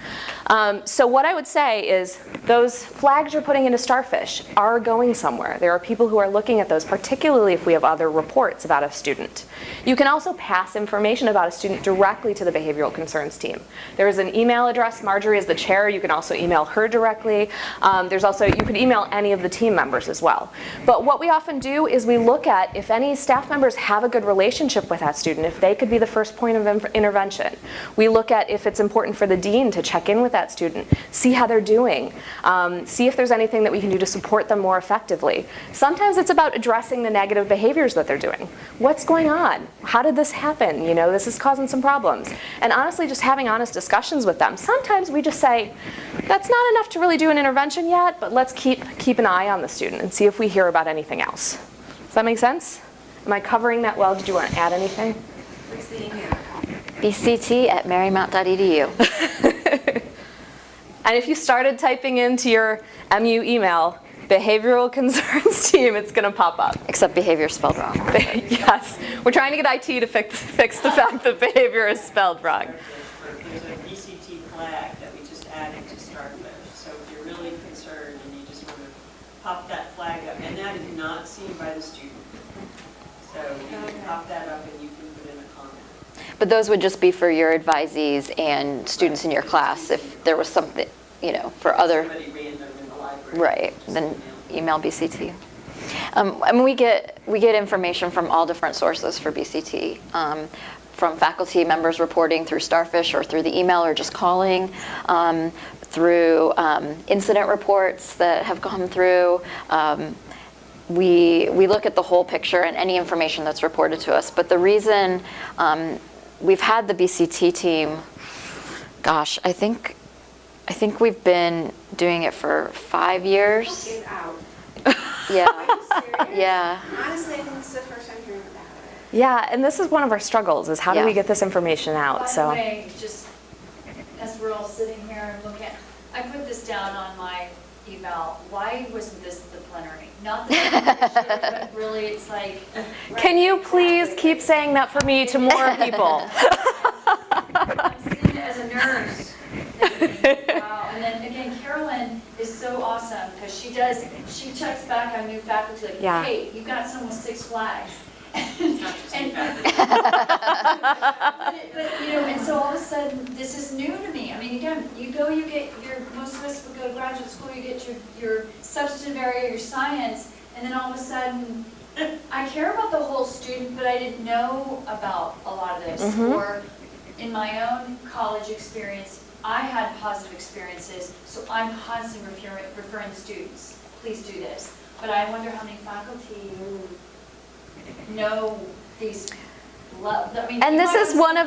Speaker 1: So what I would say is those flags you're putting into Starfish are going somewhere. There are people who are looking at those, particularly if we have other reports about a student. You can also pass information about a student directly to the behavioral concerns team. There is an email address. Marjorie is the chair. You can also email her directly. There's also, you could email any of the team members as well. But what we often do is we look at if any staff members have a good relationship with that student, if they could be the first point of intervention. We look at if it's important for the dean to check in with that student, see how they're doing, see if there's anything that we can do to support them more effectively. Sometimes it's about addressing the negative behaviors that they're doing. What's going on? How did this happen? This is causing some problems. And honestly, just having honest discussions with them. Sometimes we just say, that's not enough to really do an intervention yet, but let's keep an eye on the student and see if we hear about anything else. Does that make sense? Am I covering that well? Did you want to add anything?
Speaker 3: What's the email?
Speaker 2: bct@marymount.edu.
Speaker 1: And if you started typing into your MU email, behavioral concerns team, it's going to pop up.
Speaker 2: Except behavior spelled wrong.
Speaker 1: Yes. We're trying to get IT to fix the fact that behavior is spelled wrong.
Speaker 6: There's a BCT flag that we just added to Starfish. So if you're really concerned and you just want to pop that flag up, and that is not seen by the student. So you can pop that up and you can put in a comment.
Speaker 2: But those would just be for your advisees and students in your class. If there was something, for other,
Speaker 6: Somebody random in the library.
Speaker 2: right, then email BCT. And we get information from all different sources for BCT. From faculty members reporting through Starfish or through the email or just calling, through incident reports that have come through. We look at the whole picture and any information that's reported to us. But the reason we've had the BCT team Gosh, I think we've been doing it for 5 years.
Speaker 3: Get out.
Speaker 2: Yeah.
Speaker 3: Are you serious?
Speaker 2: Yeah.
Speaker 3: Honestly, I think this is the first time hearing about it.
Speaker 1: Yeah, and this is one of our struggles, is how do
Speaker 2: Yeah.
Speaker 1: we get this information out?
Speaker 4: By the
Speaker 1: So,
Speaker 4: way, just as we're all sitting here and looking, I put this down on my eval. Why wasn't this the plenary? Not that it's an issue, but really it's like.
Speaker 1: can you please keep saying that for me to more people?
Speaker 4: I'm seeing it as a nurse. thinking, wow. And then again, Carolyn is so awesome because she checks back on new faculty like,
Speaker 1: Yeah.
Speaker 4: hey, you've got someone with 6 flags. and, and so all of a sudden, this is new to me. I mean, again, you get most of us would go to graduate school, you get your substantive area, your science, and then all of a sudden, I care about the whole student, but I didn't know about a lot of this. Or in my own college experience, I had positive experiences, so I'm constantly referring to students. Please do this. But I wonder how many faculty know these.
Speaker 1: And this is one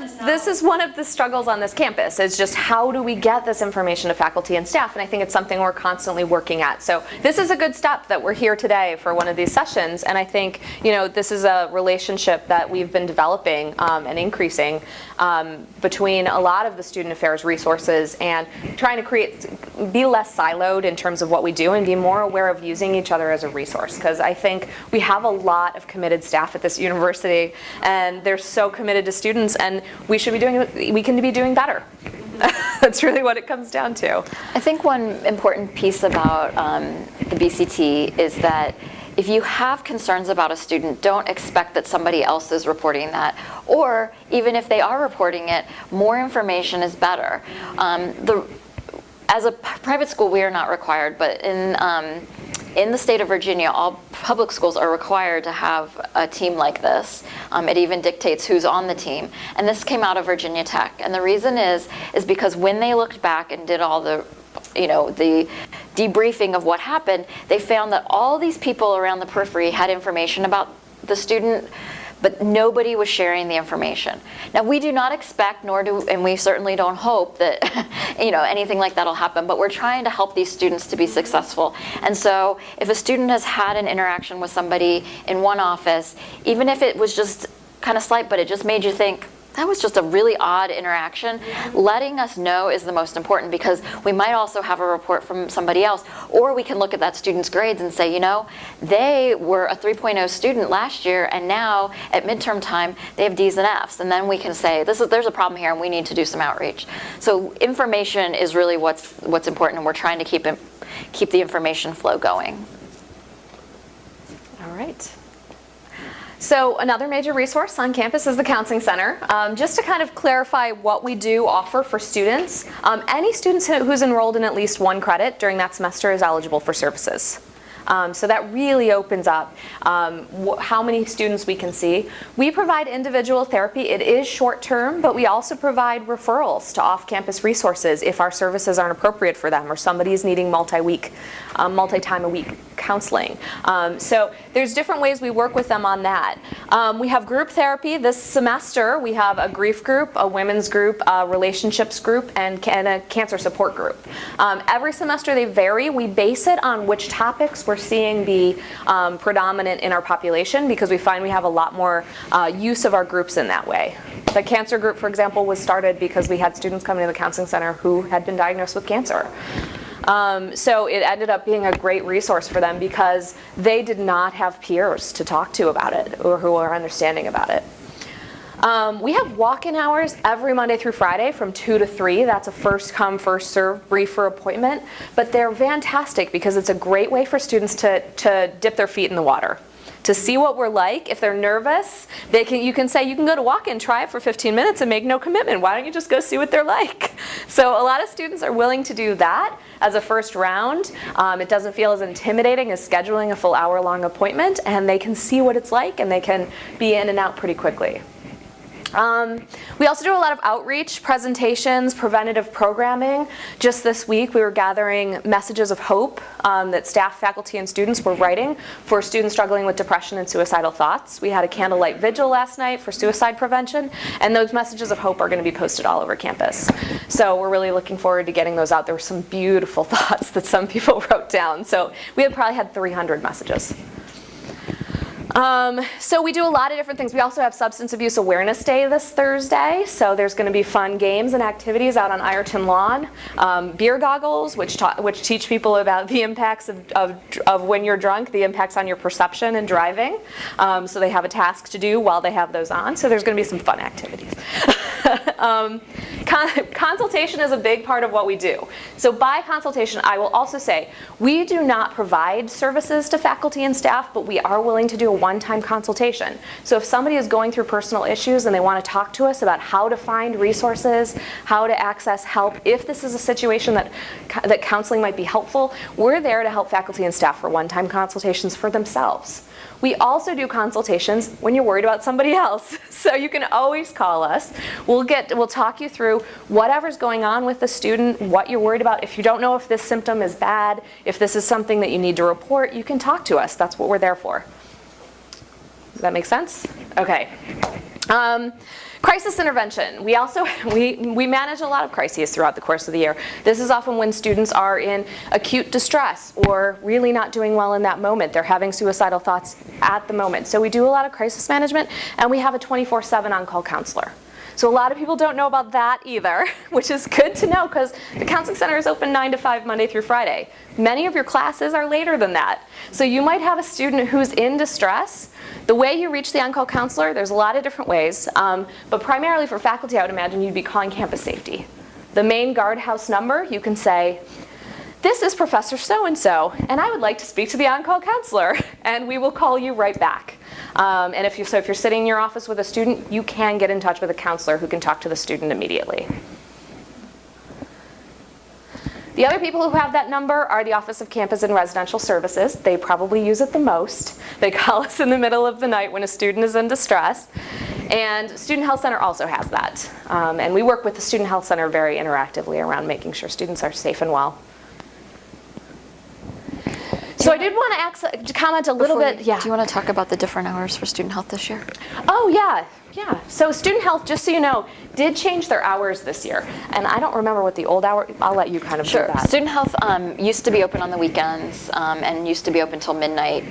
Speaker 1: of the struggles on this campus, is just how do we get this information to faculty and staff, and I think it's something we're constantly working at. So this is a good step that we're here today for one of these sessions, and I think this is a relationship that we've been developing and increasing between a lot of the student affairs resources and trying to be less siloed in terms of what we do and be more aware of using each other as a resource, because I think we have a lot of committed staff at this university, and they're so committed to students, and we can be doing better. That's really what it comes down to.
Speaker 2: I think one important piece about the BCT is that if you have concerns about a student, don't expect that somebody else is reporting that. Or even if they are reporting it, more information is better. As a private school, we are not required, but in the state of Virginia, all public schools are required to have a team like this. It even dictates who's on the team. And this came out of Virginia Tech. And the reason is because when they looked back and did all the debriefing of what happened, they found that all these people around the periphery had information about the student, but nobody was sharing the information. Now, we do not expect, and we certainly don't hope that anything like that will happen, but we're trying to help these students to be successful. And so if a student has had an interaction with somebody in one office, even if it was just kind of slight, but it just made you think, that was just a really odd interaction, letting us know is the most important, because we might also have a report from somebody else, or we can look at that student's grades and say, they were a 3.0 student last year, and now at midterm time they have D's and F's, and then we can say there's a problem here and we need to do some outreach. So information is really what's important, and we're trying to keep the information flow going.
Speaker 1: All right. So another major resource on campus is the Counseling Center. Just to kind of clarify what we do offer for students, any student who's enrolled in at least 1 credit during that semester is eligible for services. So that really opens up how many students we can see. We provide individual therapy. It is short-term, but we also provide referrals to off-campus resources if our services aren't appropriate for them or somebody is needing multi-time a week counseling. So there's different ways we work with them on that. We have group therapy. This semester we have a grief group, a women's group, a relationships group, and a cancer support group. Every semester they vary. We base it on which topics we're seeing be predominant in our population, because we find we have a lot more use of our groups in that way. The cancer group, for example, was started because we had students coming to the Counseling Center who had been diagnosed with cancer. So it ended up being a great resource for them because they did not have peers to talk to about it or who are understanding about it. We have walk-in hours every Monday through Friday from 2 to 3. That's a first come, first serve, brief for appointment. But they're fantastic because it's a great way for students to dip their feet in the water, to see what we're like. If they're nervous, you can say, you can go to walk-in, try it for 15 minutes and make no commitment. Why don't you just go see what they're like? So a lot of students are willing to do that as a first round. It doesn't feel as intimidating as scheduling a full hour-long appointment, and they can see what it's like and they can be in and out pretty quickly. We also do a lot of outreach, presentations, preventative programming. Just this week we were gathering messages of hope that staff, faculty, and students were writing for students struggling with depression and suicidal thoughts. We had a candlelight vigil last night for suicide prevention, and those messages of hope are going to be posted all over campus. So we're really looking forward to getting those out. There were some beautiful thoughts that some people wrote down. So we had probably had 300 messages. So we do a lot of different things. We also have Substance Abuse Awareness Day this Thursday. So there's going to be fun games and activities out on Ireton Lawn. Beer goggles, which teach people about the impacts of when you're drunk, the impacts on your perception and driving. So they have a task to do while they have those on. So there's going to be some fun activities. Consultation is a big part of what we do. So by consultation, I will also say, we do not provide services to faculty and staff, but we are willing to do a one-time consultation. So if somebody is going through personal issues and they want to talk to us about how to find resources, how to access help, if this is a situation that counseling might be helpful, we're there to help faculty and staff for one-time consultations for themselves. We also do consultations when you're worried about somebody else. So you can always call us. We'll talk you through whatever's going on with the student, what you're worried about. If you don't know if this symptom is bad, if this is something that you need to report, you can talk to us. That's what we're there for. Does that make sense? Okay. Crisis intervention. We manage a lot of crises throughout the course of the year. This is often when students are in acute distress or really not doing well in that moment. They're having suicidal thoughts at the moment. So we do a lot of crisis management, and we have a 24/7 on-call counselor. So a lot of people don't know about that either, which is good to know because the counseling center is open 9 to 5 Monday through Friday. Many of your classes are later than that. So you might have a student who's in distress. The way you reach the on-call counselor, there's a lot of different ways, but primarily for faculty, I would imagine you'd be calling campus safety. The main guardhouse number, you can say, "This is Professor so-and-so, and I would like to speak to the on-call counselor," and we will call you right back. And if you're sitting in your office with a student, you can get in touch with a counselor who can talk to the student immediately. The other people who have that number are the Office of Campus and Residential Services. They probably use it the most. They call us in the middle of the night when a student is in distress. And Student Health Center also has that. And we work with the Student Health Center very interactively around making sure students are safe and well. So I did want to comment a little bit. Yeah.
Speaker 2: Do you want to talk about the different hours for student health this year?
Speaker 1: Oh, yeah. So Student Health, just so you know, did change their hours this year. And I don't remember what the old hour, I'll let you kind of do that.
Speaker 2: Student Health used to be open on the weekends and used to be open till midnight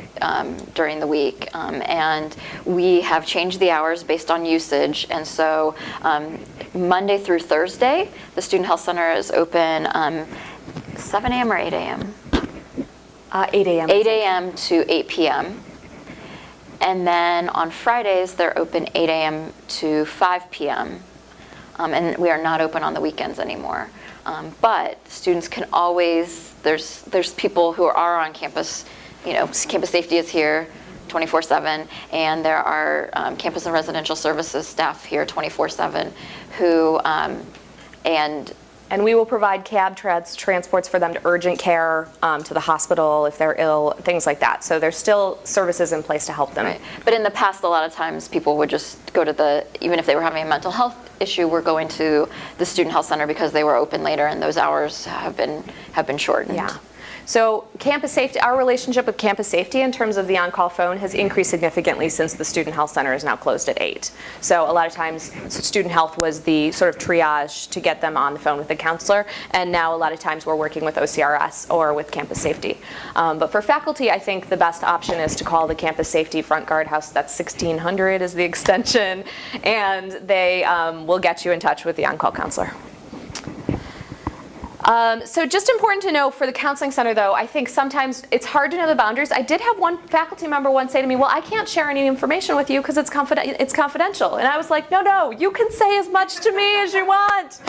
Speaker 2: during the week. And we have changed the hours based on usage. And so Monday through Thursday, the Student Health Center is open 7 a.m. or 8 a.m.?
Speaker 1: 8 a.m.
Speaker 2: 8 a.m. to 8 p.m. And then on Fridays, they're open 8 a.m. to 5 p.m. And we are not open on the weekends anymore. But students can always, there's people who are on campus, campus safety is here 24/7, and there are campus and residential services staff here 24/7 who,
Speaker 1: And we will provide cab transports for them to urgent care, to the hospital if they're ill, things like that. So there's still services in place to help them.
Speaker 2: Right. But in the past, a lot of times people would just go to even if they were having a mental health issue, we're going to the Student Health Center because they were open later, and those hours have been shortened.
Speaker 1: Yeah. So campus safety, our relationship with campus safety in terms of the on-call phone has increased significantly since the Student Health Center is now closed at 8. So a lot of times student health was the sort of triage to get them on the phone with a counselor, and now a lot of times we're working with OCRS or with campus safety. But for faculty, I think the best option is to call the campus safety front guardhouse. That's 1600 is the extension, and they will get you in touch with the on-call counselor. So just important to know for the counseling center, though, I think sometimes it's hard to know the boundaries. I did have one faculty member once say to me, "Well, I can't share any information with you because it's confidential." And I was like, no, you can say as much to me as you want.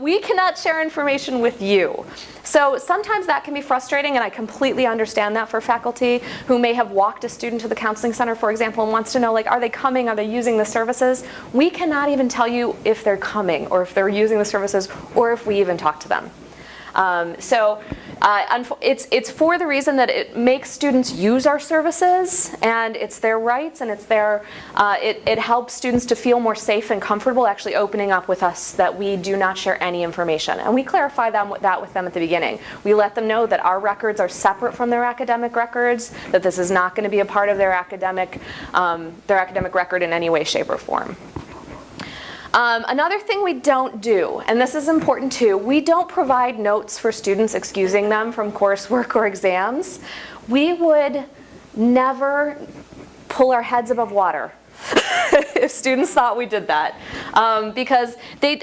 Speaker 1: We cannot share information with you. So sometimes that can be frustrating, and I completely understand that for faculty who may have walked a student to the counseling center, for example, and wants to know, are they coming? Are they using the services? We cannot even tell you if they're coming or if they're using the services or if we even talk to them. So It's for the reason that it makes students use our services, and it's their rights, and it helps students to feel more safe and comfortable actually opening up with us that we do not share any information. And we clarify that with them at the beginning. We let them know that our records are separate from their academic records, that this is not going to be a part of their academic record in any way, shape, or form. Another thing we don't do, and this is important too, we don't provide notes for students excusing them from coursework or exams. We would never pull our heads above water if students thought we did that. Because they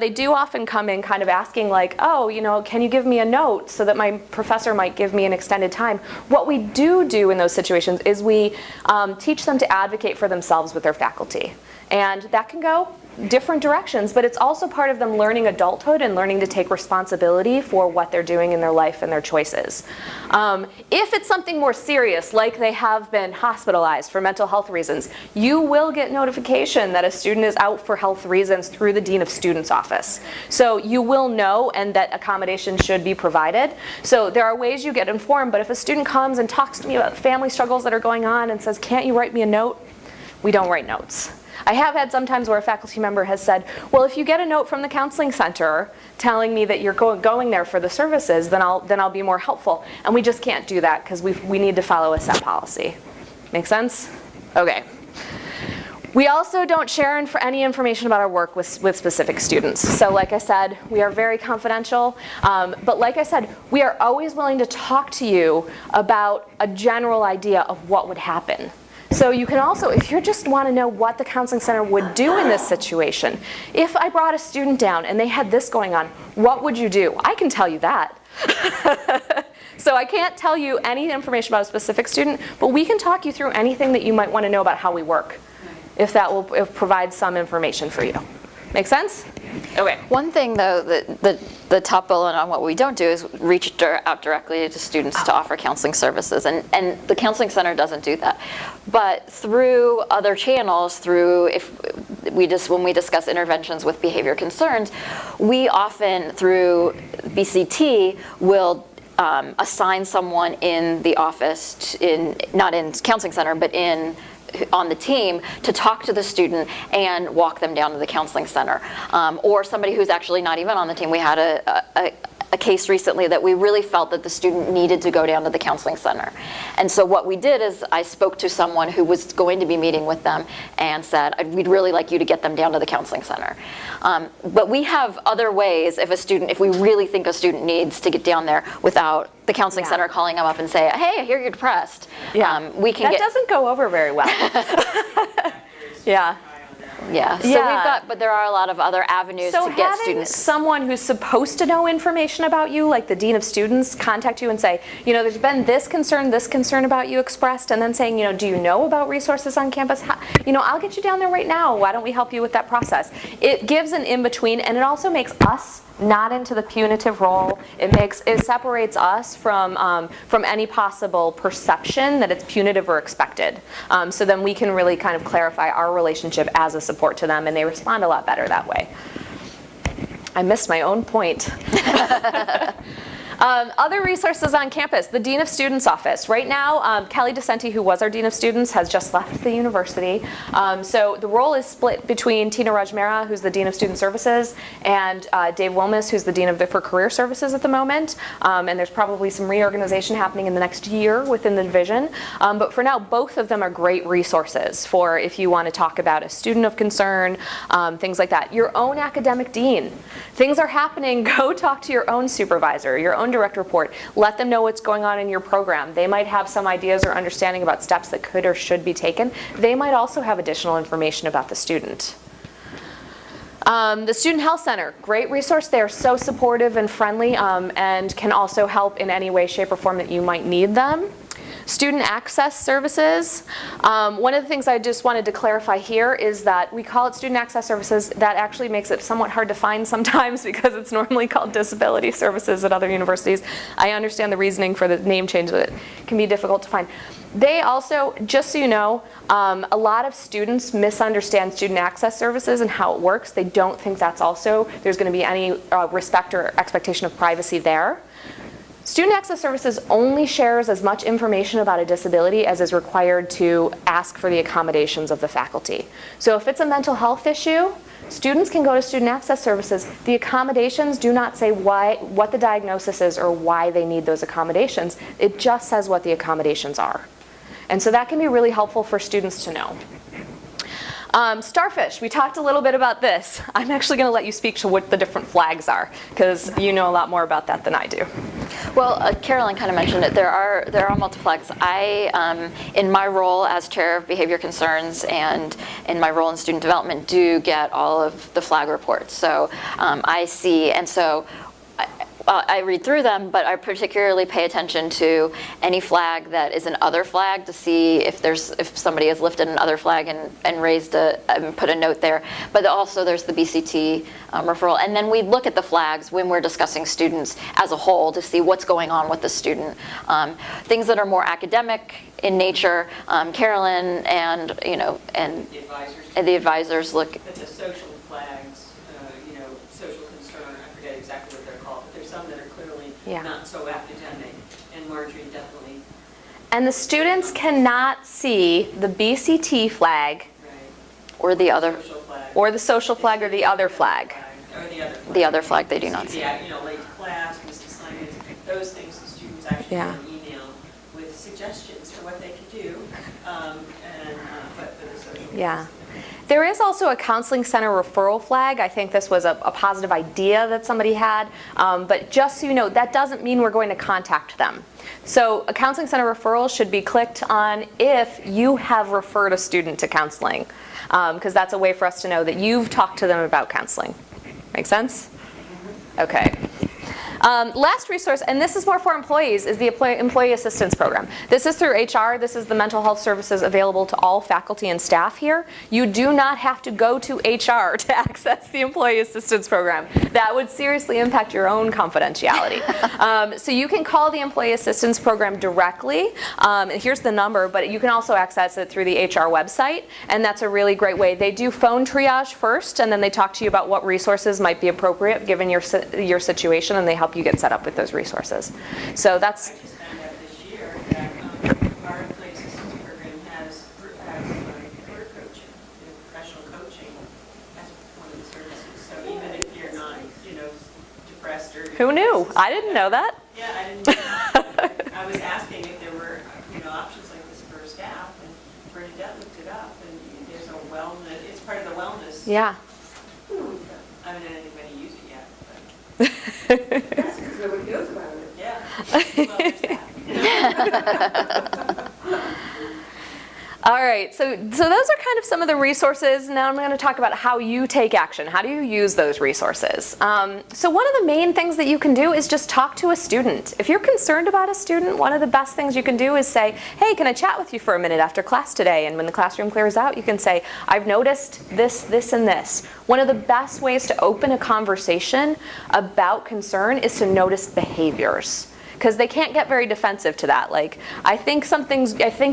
Speaker 1: do often come in kind of asking like, oh, can you give me a note so that my professor might give me an extended time? What we do in those situations is we teach them to advocate for themselves with their faculty. And that can go different directions, but it's also part of them learning adulthood and learning to take responsibility for what they're doing in their life and their choices. If it's something more serious, like they have been hospitalized for mental health reasons, you will get notification that a student is out for health reasons through the Dean of Students office. So you will know, and that accommodation should be provided. So there are ways you get informed, but if a student comes and talks to me about family struggles that are going on and says, can't you write me a note? We don't write notes. I have had sometimes where a faculty member has said, well, if you get a note from the counseling center telling me that you're going there for the services, then I'll be more helpful. And we just can't do that because we need to follow a set policy. Make sense? Okay. We also don't share any information about our work with specific students. So like I said, we are very confidential. But like I said, we are always willing to talk to you about a general idea of what would happen. So you can also, if you just want to know what the counseling center would do in this situation, if I brought a student down and they had this going on, what would you do? I can tell you that. So I can't tell you any information about a specific student, but we can talk you through anything that you might want to know about how we work, if that will provide some information for you. Make sense? Okay.
Speaker 2: One thing, though, the top bullet on what we don't do is reach out directly to students to offer counseling services, and the counseling center doesn't do that. But through other channels, when we discuss interventions with behavior concerns, we often, through BCT, will assign someone in the office, not in counseling center, but on the team, to talk to the student and walk them down to the counseling center. Or somebody who's actually not even on the team. We had a case recently that we really felt that the student needed to go down to the counseling center. And so what we did is I spoke to someone who was going to be meeting with them and said, we'd really like you to get them down to the counseling center. But we have other ways if we really think a student needs to get down there without the counseling center calling them up and say, hey, I hear you're depressed.
Speaker 1: Yeah. That doesn't go over very well. Yeah.
Speaker 2: Yeah. So but there are a lot of other avenues to get students.
Speaker 1: So having someone who's supposed to know information about you, like the Dean of Students, contact you and say, there's been this concern about you expressed, and then saying, do you know about resources on campus? I'll get you down there right now. Why don't we help you with that process? It gives an in-between, and it also makes us not into the punitive role. It separates us from any possible perception that it's punitive or expected. So then we can really kind of clarify our relationship as a support to them, and they respond a lot better that way. I missed my own point. Other resources on campus, the Dean of Students office. Right now, Kelly DeCenti, who was our Dean of Students, has just left the university. So the role is split between Tina Rajmera, who's the Dean of Student Services, and Dave Wilmus, who's the Dean for Career Services at the moment. And there's probably some reorganization happening in the next year within the division. But for now, both of them are great resources for if you want to talk about a student of concern, things like that. Your own academic dean. Things are happening, go talk to your own supervisor, your own direct report. Let them know what's going on in your program. They might have some ideas or understanding about steps that could or should be taken. They might also have additional information about the student. The Student Health Center, great resource. They are so supportive and friendly and can also help in any way, shape, or form that you might need them. Student access services. One of the things I just wanted to clarify here is that we call it student access services. That actually makes it somewhat hard to find sometimes because it's normally called disability services at other universities. I understand the reasoning for the name change, that it can be difficult to find. They also, just so you know, a lot of students misunderstand student access services and how it works. They don't think there's going to be any respect or expectation of privacy there. Student Access Services only shares as much information about a disability as is required to ask for the accommodations of the faculty. So if it's a mental health issue, students can go to Student Access Services. The accommodations do not say what the diagnosis is or why they need those accommodations. It just says what the accommodations are. And so that can be really helpful for students to know. Starfish, we talked a little bit about this. I'm actually going to let you speak to what the different flags are, because you know a lot more about that than I do.
Speaker 2: Well, Carolyn kind of mentioned it. There are multiple flags. I, in my role as chair of behavior concerns and in my role in student development, do get all of the flag reports. So I see, and so I read through them, but I particularly pay attention to any flag that is an other flag to see if somebody has lifted an other flag and raised and put a note there. But also there's the BCT referral. And then we look at the flags when we're discussing students as a whole to see what's going on with the student. Things that are more academic in nature, Carolyn and the advisors look.
Speaker 6: But the social flags, social concern, I forget exactly what they're called, but there's some that are clearly not so academic, and Marjorie definitely.
Speaker 1: And the students cannot see the BCT flag,
Speaker 2: or the other,
Speaker 1: or the social flag, or the other flag.
Speaker 6: Or the other flag.
Speaker 2: The other flag they do not see.
Speaker 6: Yeah, late to class, missed assignments, those things the students actually get an email with suggestions for what they could do, but for the social flags.
Speaker 1: Yeah. There is also a counseling center referral flag. I think this was a positive idea that somebody had, but just so you know, that doesn't mean we're going to contact them. So a counseling center referral should be clicked on if you have referred a student to counseling, because that's a way for us to know that you've talked to them about counseling. Make sense? Okay. Last resource, and this is more for employees, is the Employee Assistance Program. This is through HR. This is the mental health services available to all faculty and staff here. You do not have to go to HR to access the Employee Assistance Program. That would seriously impact your own confidentiality. So you can call the Employee Assistance Program directly. And here's the number, but you can also access it through the HR website, and that's a really great way. They do phone triage first, and then they talk to you about what resources might be appropriate given your situation, and they help you get set up with those resources. So that's.
Speaker 6: I just found out this year that our Employee Assistance Program has career coaching, professional coaching as one of the services. So even if you're not, depressed or.
Speaker 1: Who knew? I didn't know that.
Speaker 6: Yeah, I didn't know. I was asking if there were, options like this for staff, and Bernadette looked it up, and there's a wellness. It's part of the wellness.
Speaker 1: Yeah.
Speaker 6: I haven't had anybody use it yet. But.
Speaker 3: That's because nobody knows about it.
Speaker 6: Yeah. Well, there's that.
Speaker 1: All right, so those are kind of some of the resources. Now I'm going to talk about how you take action. How do you use those resources? So one of the main things that you can do is just talk to a student. If you're concerned about a student, one of the best things you can do is say, hey, can I chat with you for a minute after class today? And when the classroom clears out, you can say, I've noticed this, this, and this. One of the best ways to open a conversation about concern is to notice behaviors. Because they can't get very defensive to that. Like, I think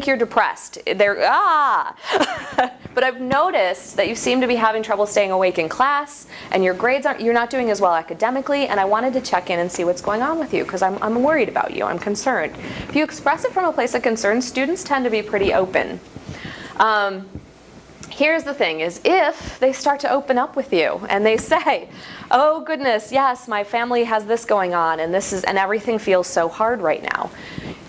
Speaker 1: you're depressed. But I've noticed that you seem to be having trouble staying awake in class, and your grades you're not doing as well academically, and I wanted to check in and see what's going on with you, because I'm worried about you, I'm concerned. If you express it from a place of concern, students tend to be pretty open. Here's the thing, is if they start to open up with you and they say, oh goodness, yes, my family has this going on and everything feels so hard right now.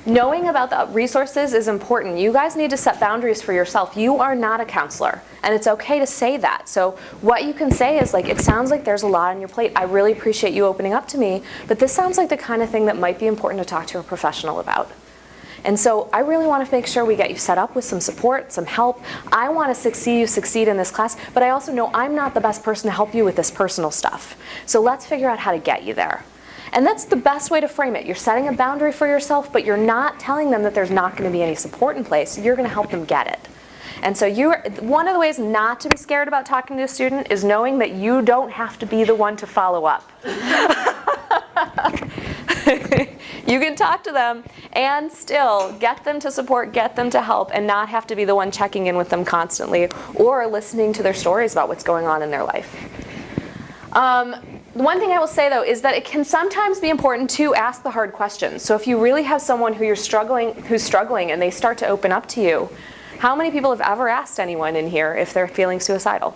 Speaker 1: Knowing about the resources is important. You guys need to set boundaries for yourself. You are not a counselor, and it's okay to say that. So what you can say is like, it sounds like there's a lot on your plate. I really appreciate you opening up to me, but this sounds like the kind of thing that might be important to talk to a professional about. And so I really want to make sure we get you set up with some support, some help. I want to see you succeed in this class, but I also know I'm not the best person to help you with this personal stuff. So let's figure out how to get you there. And that's the best way to frame it. You're setting a boundary for yourself, but you're not telling them that there's not going to be any support in place. You're going to help them get it. And so one of the ways not to be scared about talking to a student is knowing that you don't have to be the one to follow up. You can talk to them and still get them to support, get them to help, and not have to be the one checking in with them constantly or listening to their stories about what's going on in their life. one thing I will say though is that it can sometimes be important to ask the hard questions. So if you really have someone who's struggling and they start to open up to you, how many people have ever asked anyone in here if they're feeling suicidal?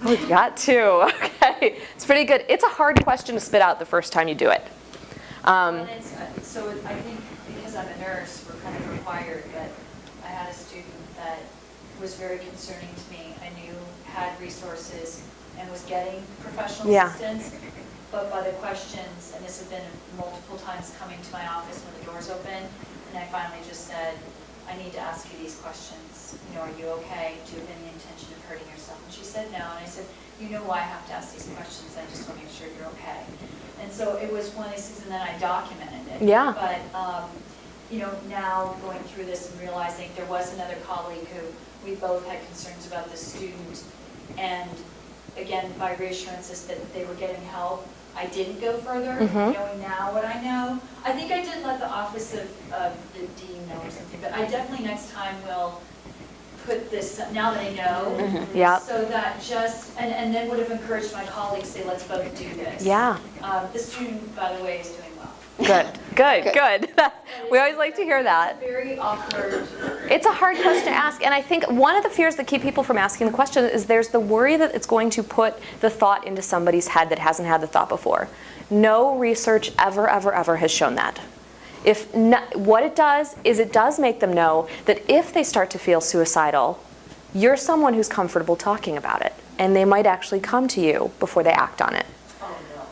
Speaker 1: Oh, you got two. Okay, it's pretty good. It's a hard question to spit out the first time you do it.
Speaker 4: So I think because I'm a nurse, we're kind of required, but I had a student that was very concerning to me. I knew had resources and was getting professional assistance, but by the questions, and this had been multiple times coming to my office when the doors open, and I finally just said, I need to ask you these questions. You know, are you okay? Do you have any intention of hurting yourself? And she said no, and I said, you know why I have to ask these questions. I just want to make sure you're okay. And so it was one of these things, and then I documented it.
Speaker 1: Yeah.
Speaker 4: But, you know, now going through this and realizing there was another colleague who we both had concerns about this student, and again, my reassurance is that they were getting help. I didn't go further, knowing now what I know. I think I did let the office of the dean know or something, but I definitely next time will put this, now that I know, so that just, and then would have encouraged my colleagues to say, let's both do this.
Speaker 1: Yeah.
Speaker 4: The student, by the way, is doing well.
Speaker 1: Good. We always like to hear that.
Speaker 4: It's very awkward.
Speaker 1: It's a hard question to ask, and I think one of the fears that keep people from asking the question is there's the worry that it's going to put the thought into somebody's head that hasn't had the thought before. No research ever has shown that. What it does is it does make them know that if they start to feel suicidal, you're someone who's comfortable talking about it, and they might actually come to you before they act on it.
Speaker 6: Oh, no.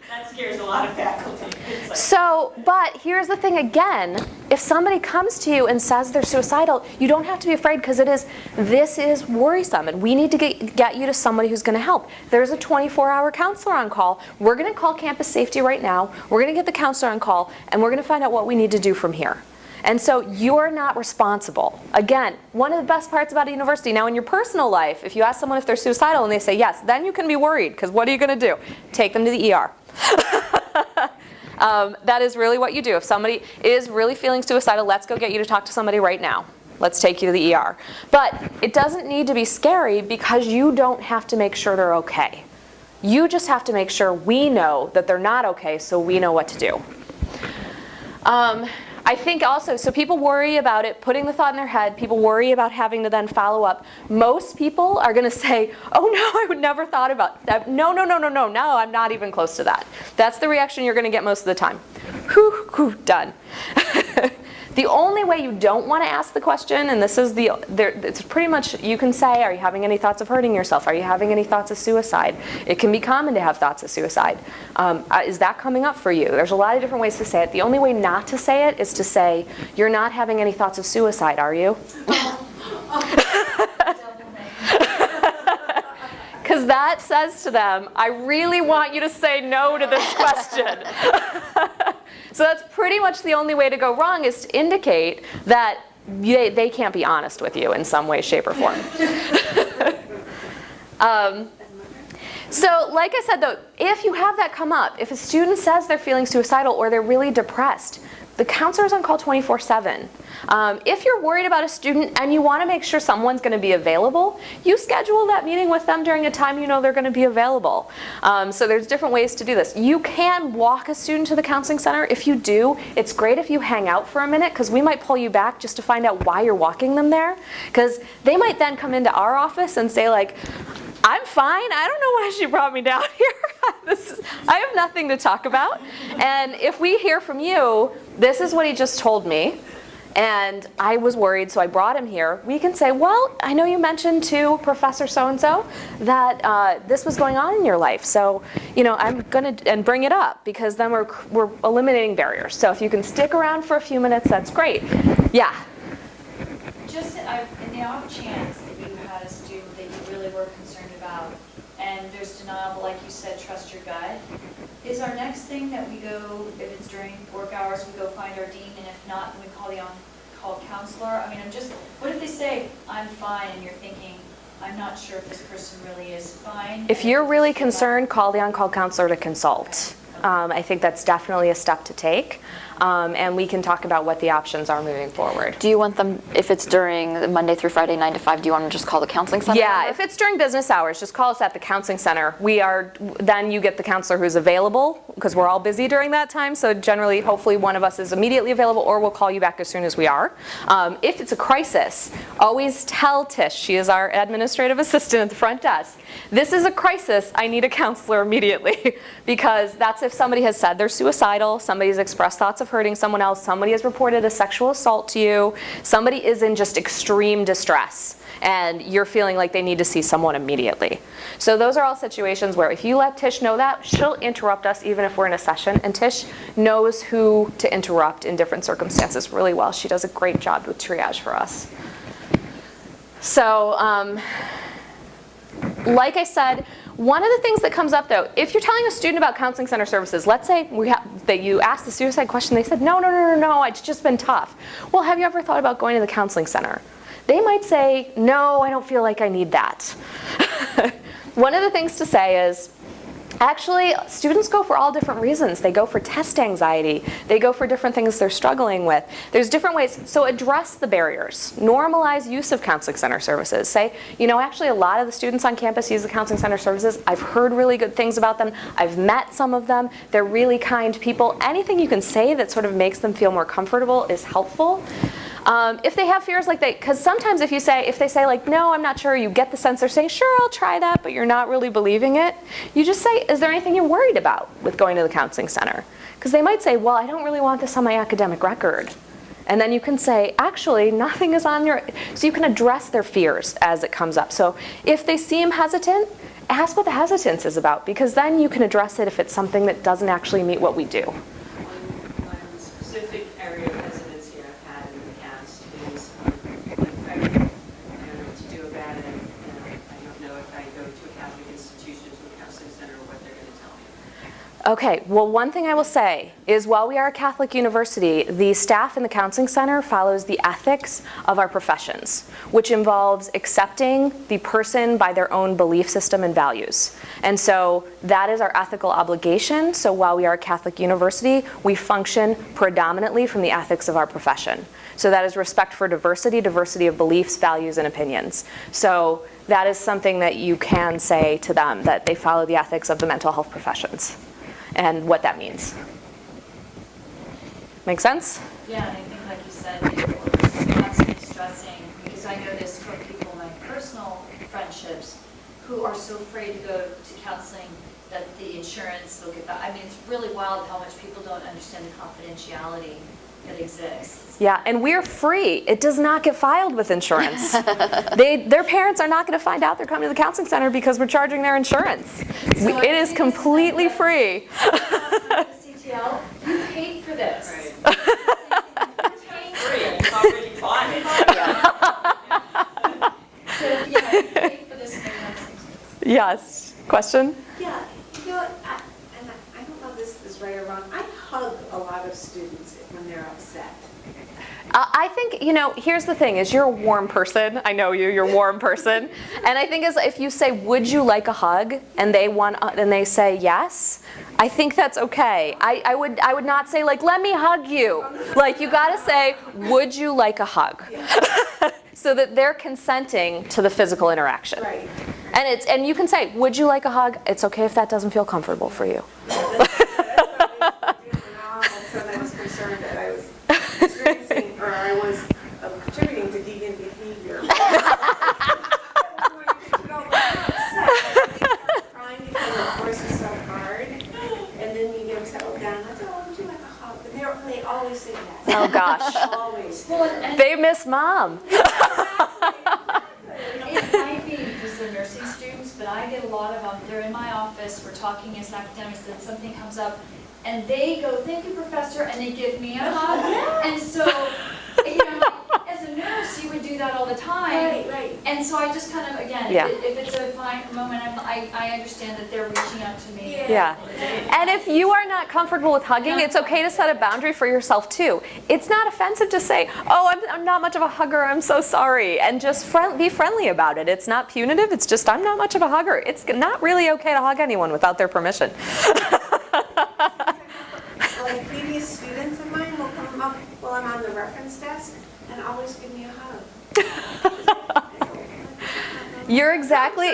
Speaker 6: That scares a lot of faculty. Like,
Speaker 1: So, but here's the thing again, if somebody comes to you and says they're suicidal, you don't have to be afraid because this is worrisome and we need to get you to somebody who's going to help. There's a 24-hour counselor on call. We're going to call campus safety right now. We're going to get the counselor on call and we're going to find out what we need to do from here. And so you're not responsible. Again, one of the best parts about a university, now in your personal life, if you ask someone if they're suicidal and they say yes, then you can be worried because what are you going to do? Take them to the ER. That is really what you do. If somebody is really feeling suicidal, let's go get you to talk to somebody right now. Let's take you to the ER. But it doesn't need to be scary because you don't have to make sure they're okay. You just have to make sure we know that they're not okay so we know what to do. I think also, so people worry about it, putting the thought in their head, people worry about having to then follow up. Most people are going to say, oh no, I would never thought about that. No, I'm not even close to that. That's the reaction you're going to get most of the time. Whew, done. The only way you don't want to ask the question, and this is it's pretty much, you can say, are you having any thoughts of hurting yourself? Are you having any thoughts of suicide? It can be common to have thoughts of suicide. Is that coming up for you? There's a lot of different ways to say it. The only way not to say it is to say, you're not having any thoughts of suicide, are you? Because that says to them, I really want you to say no to this question. So that's pretty much the only way to go wrong, is to indicate that they can't be honest with you in some way, shape, or form. So like I said, though, if you have that come up, if a student says they're feeling suicidal or they're really depressed, the counselor is on call 24/7. If you're worried about a student and you want to make sure someone's going to be available, you schedule that meeting with them during a time you know they're going to be available. So there's different ways to do this. You can walk a student to the counseling center. If you do, it's great if you hang out for a minute because we might pull you back just to find out why you're walking them there. Because they might then come into our office and say like, I'm fine. I don't know why she brought me down here. I have nothing to talk about. And if we hear from you, this is what he just told me, and I was worried, so I brought him here. We can say, well, I know you mentioned to Professor so-and-so that this was going on in your life. So, I'm going to and bring it up because then we're eliminating barriers. So if you can stick around for a few minutes, that's great. Yeah.
Speaker 4: Just in the off chance that you had a student that you really were concerned about, and there's denial, but like you said, trust your gut. Is our next thing that we go, if it's during work hours, we go find our dean, and if not, then we call the on-call counselor? I mean, what if they say, I'm fine, and you're thinking, I'm not sure if this person really is fine?
Speaker 1: If you're really concerned, call the on-call counselor to consult. I think that's definitely a step to take. and we can talk about what the options are moving forward.
Speaker 2: Do you want them, if it's during the Monday through Friday 9 to 5, do you want them to just call the counseling center?
Speaker 1: Yeah,
Speaker 2: number?
Speaker 1: if it's during business hours, just call us at the counseling center. Then you get the counselor who's available, because we're all busy during that time, so generally, hopefully one of us is immediately available, or we'll call you back as soon as we are. If it's a crisis, always tell Tish, she is our administrative assistant at the front desk, this is a crisis, I need a counselor immediately. Because that's if somebody has said they're suicidal, somebody's expressed thoughts of hurting someone else, somebody has reported a sexual assault to you, somebody is in just extreme distress, and you're feeling like they need to see someone immediately. So those are all situations where if you let Tish know that, she'll interrupt us even if we're in a session, and Tish knows who to interrupt in different circumstances really well. She does a great job with triage for us. So, like I said, one of the things that comes up though, if you're telling a student about counseling center services, let's say that you asked the suicide question, they said, no, it's just been tough. Well, have you ever thought about going to the counseling center? They might say, no, I don't feel like I need that. One of the things to say is, actually, students go for all different reasons. They go for test anxiety. They go for different things they're struggling with. There's different ways. So address the barriers. Normalize use of counseling center services. Say, actually a lot of the students on campus use the counseling center services. I've heard really good things about them. I've met some of them. They're really kind people. Anything you can say that sort of makes them feel more comfortable is helpful. If they have fears like because sometimes if they say like, no, I'm not sure, you get the sense they're saying, sure, I'll try that, but you're not really believing it. You just say, is there anything you're worried about with going to the counseling center? Because they might say, well, I don't really want this on my academic record. And then you can say, actually, nothing is on your, so you can address their fears as it comes up. So if they seem hesitant, ask what the hesitance is about, because then you can address it if it's something that doesn't actually meet what we do.
Speaker 6: One specific area of hesitancy I've had in the past is, I don't know what to do about it, and I don't know if I go to a Catholic institution, to a counseling center, what they're going to tell me.
Speaker 1: Okay, well, one thing I will say is while we are a Catholic university, the staff in the counseling center follows the ethics of our professions, which involves accepting the person by their own belief system and values. And so that is our ethical obligation. So while we are a Catholic university, we function predominantly from the ethics of our profession. So that is respect for diversity, diversity of beliefs, values, and opinions. So that is something that you can say to them, that they follow the ethics of the mental health professions and what that means. Make sense?
Speaker 4: Yeah, and I think like you said, we're constantly stressing, because I know this from people in my personal friendships who are so afraid to go to counseling that the insurance will get that. I mean, it's really wild how much people don't understand the confidentiality that exists.
Speaker 1: Yeah, and we're free. It does not get filed with insurance. Their parents are not going to find out they're coming to the counseling center because we're charging their insurance. It is completely free.
Speaker 4: CTL, you paid for this.
Speaker 6: Right. Free, you've already bought it.
Speaker 4: So, yeah, you paid for this.
Speaker 1: Yes. Question?
Speaker 3: Yeah, I don't know if this is right or wrong. I hug a lot of students when they're upset.
Speaker 1: I think, here's the thing, is you're a warm person. I know you're a warm person. And I think if you say, would you like a hug? And they say yes, I think that's okay. I would not say like, let me hug you. Like, you gotta say, would you like a hug? So that they're consenting to the physical interaction.
Speaker 3: Right.
Speaker 1: And you can say, would you like a hug? It's okay if that doesn't feel comfortable for you.
Speaker 3: I was concerned that I was experiencing, or I was contributing to deviant behavior. Crying because the course is so hard, and then you get settled down. I said, oh, would you like a hug? But they always say yes.
Speaker 1: Oh gosh.
Speaker 3: Always.
Speaker 1: They miss mom.
Speaker 4: It might be because they're nursing students, but I get a lot of them. They're in my office, we're talking as academics, then something comes up, and they go, thank you, professor, and they give me a hug. And so, as a nurse, you would do that all the time.
Speaker 3: Right.
Speaker 4: And so I just kind of, again,
Speaker 1: Yeah.
Speaker 4: if it's a fine moment, I understand that they're reaching out to me.
Speaker 1: Yeah. And if you are not comfortable with hugging, it's okay to set a boundary for yourself too. It's not offensive to say, oh, I'm not much of a hugger, I'm so sorry. And just be friendly about it. It's not punitive, it's just, I'm not much of a hugger. It's not really okay to hug anyone without their permission.
Speaker 3: Like previous students of mine
Speaker 1: You're exactly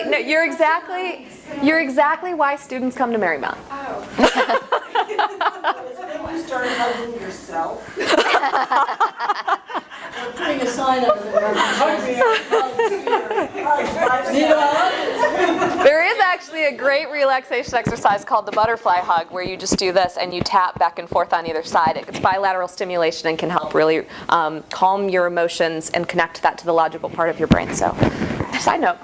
Speaker 1: why students come to Marymount.
Speaker 3: You started hugging yourself.
Speaker 5: Putting a sign up there.
Speaker 1: There is actually a great relaxation exercise called the butterfly hug, where you just do this and you tap back and forth on either side. It's bilateral stimulation and can help really calm your emotions and connect that to the logical part of your brain. So, side note.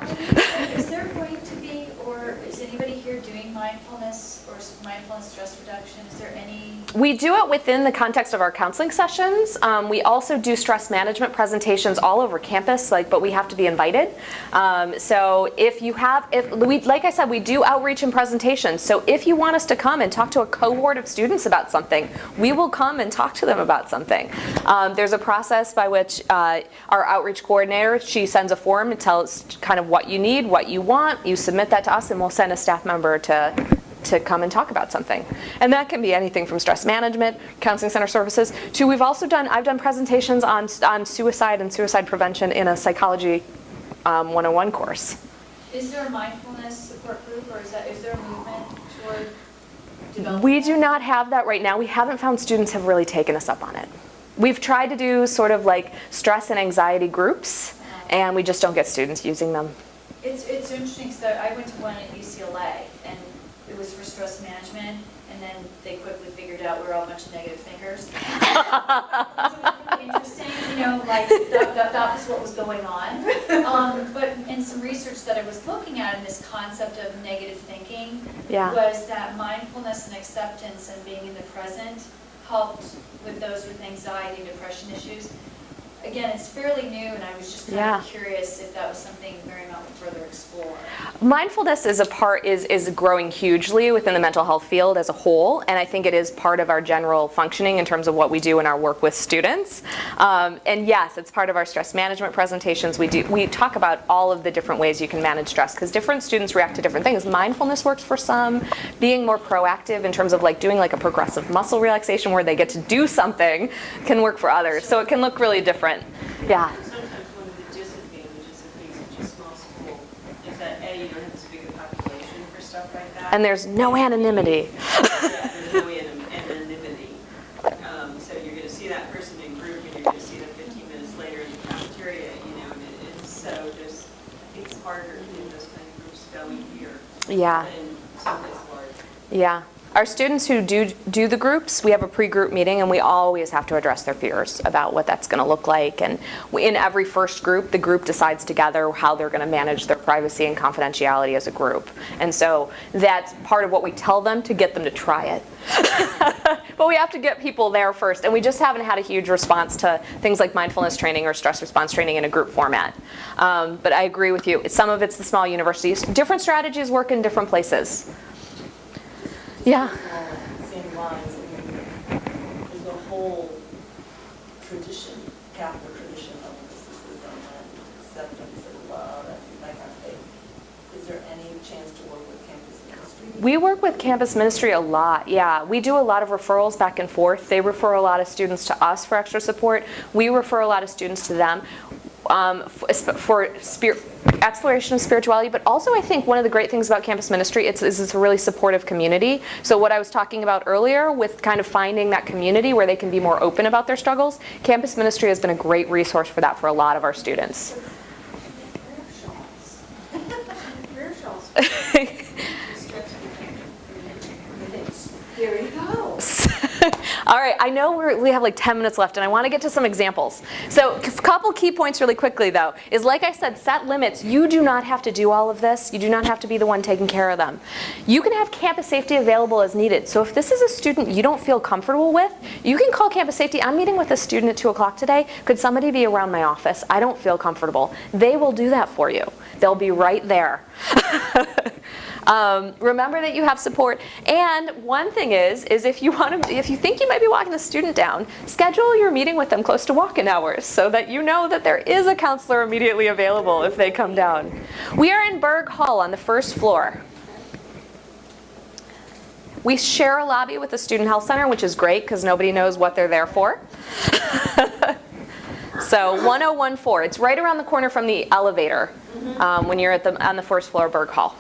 Speaker 4: Is there going to be, or is anybody here doing mindfulness or mindfulness stress reduction? Is there any?
Speaker 1: We do it within the context of our counseling sessions. We also do stress management presentations all over campus, but we have to be invited. So like I said, we do outreach and presentations. So if you want us to come and talk to a cohort of students about something, we will come and talk to them about something. There's a process by which our outreach coordinator, she sends a form and tells kind of what you need, what you want. You submit that to us, and we'll send a staff member to come and talk about something. And that can be anything from stress management, counseling center services, to I've done presentations on suicide and suicide prevention in a psychology 101 course.
Speaker 4: Is there a mindfulness support group, or is there a movement toward developing?
Speaker 1: We do not have that right now. We haven't found students have really taken us up on it. We've tried to do sort of like stress and anxiety groups, and we just don't get students using them.
Speaker 4: It's interesting, because I went to one at UCLA, and it was for stress management, and then they quickly figured out we're all a bunch of negative thinkers. Interesting, that was what was going on. But in some research that I was looking at in this concept of negative thinking, was that mindfulness and acceptance and being in the present helped with those with anxiety and depression issues. Again, it's fairly new, and I was just kind of curious if that was something Marymount would further explore.
Speaker 1: Mindfulness is growing hugely within the mental health field as a whole, and I think it is part of our general functioning in terms of what we do in our work with students. And yes, it's part of our stress management presentations. We talk about all of the different ways you can manage stress, because different students react to different things. Mindfulness works for some. Being more proactive in terms of doing a progressive muscle relaxation where they get to do something can work for others. So it can look really different. Yeah.
Speaker 6: Sometimes one of the disadvantages of being such a small school is that you don't have as big a population for stuff like that.
Speaker 1: And there's no anonymity.
Speaker 6: There's no anonymity. So you're going to see that person in group, and you're going to see them 15 minutes later in the cafeteria, and so it's harder to get those kind of groups going here.
Speaker 1: Yeah.
Speaker 6: Than someplace large.
Speaker 1: Yeah. Our students who do the groups, we have a pre-group meeting, and we always have to address their fears about what that's going to look like. And in every first group, the group decides together how they're going to manage their privacy and confidentiality as a group. And so that's part of what we tell them to get them to try it. But we have to get people there first, and we just haven't had a huge response to things like mindfulness training or stress response training in a group format. But I agree with you. Some of it's the small universities. Different strategies work in different places. Yeah.
Speaker 7: Same lines, there's a whole tradition, Catholic tradition of mysticism and acceptance and love and that kind of thing. Is there any chance to work with campus ministry?
Speaker 1: We work with campus ministry a lot, yeah. We do a lot of referrals back and forth. They refer a lot of students to us for extra support. We refer a lot of students to them. For exploration of spirituality, but also I think one of the great things about campus ministry is it's a really supportive community. So what I was talking about earlier with kind of finding that community where they can be more open about their struggles, campus ministry has been a great resource for that for a lot of our students.
Speaker 3: There you go.
Speaker 1: All right, I know we have 10 minutes left, and I want to get to some examples. So a couple key points really quickly, though, is like I said, set limits. You do not have to do all of this. You do not have to be the one taking care of them. You can have campus safety available as needed. So if this is a student you don't feel comfortable with, you can call campus safety. I'm meeting with a student at 2 o'clock today. Could somebody be around my office? I don't feel comfortable. They will do that for you. They'll be right there. Remember that you have support. And one thing is if you think you might be walking the student down, schedule your meeting with them close to walk-in hours so that you know that there is a counselor immediately available if they come down. We are in Berg Hall on the first floor. We share a lobby with the Student Health Center, which is great because nobody knows what they're there for. So 1014, it's right around the corner from the elevator when you're on the first floor of Berg Hall.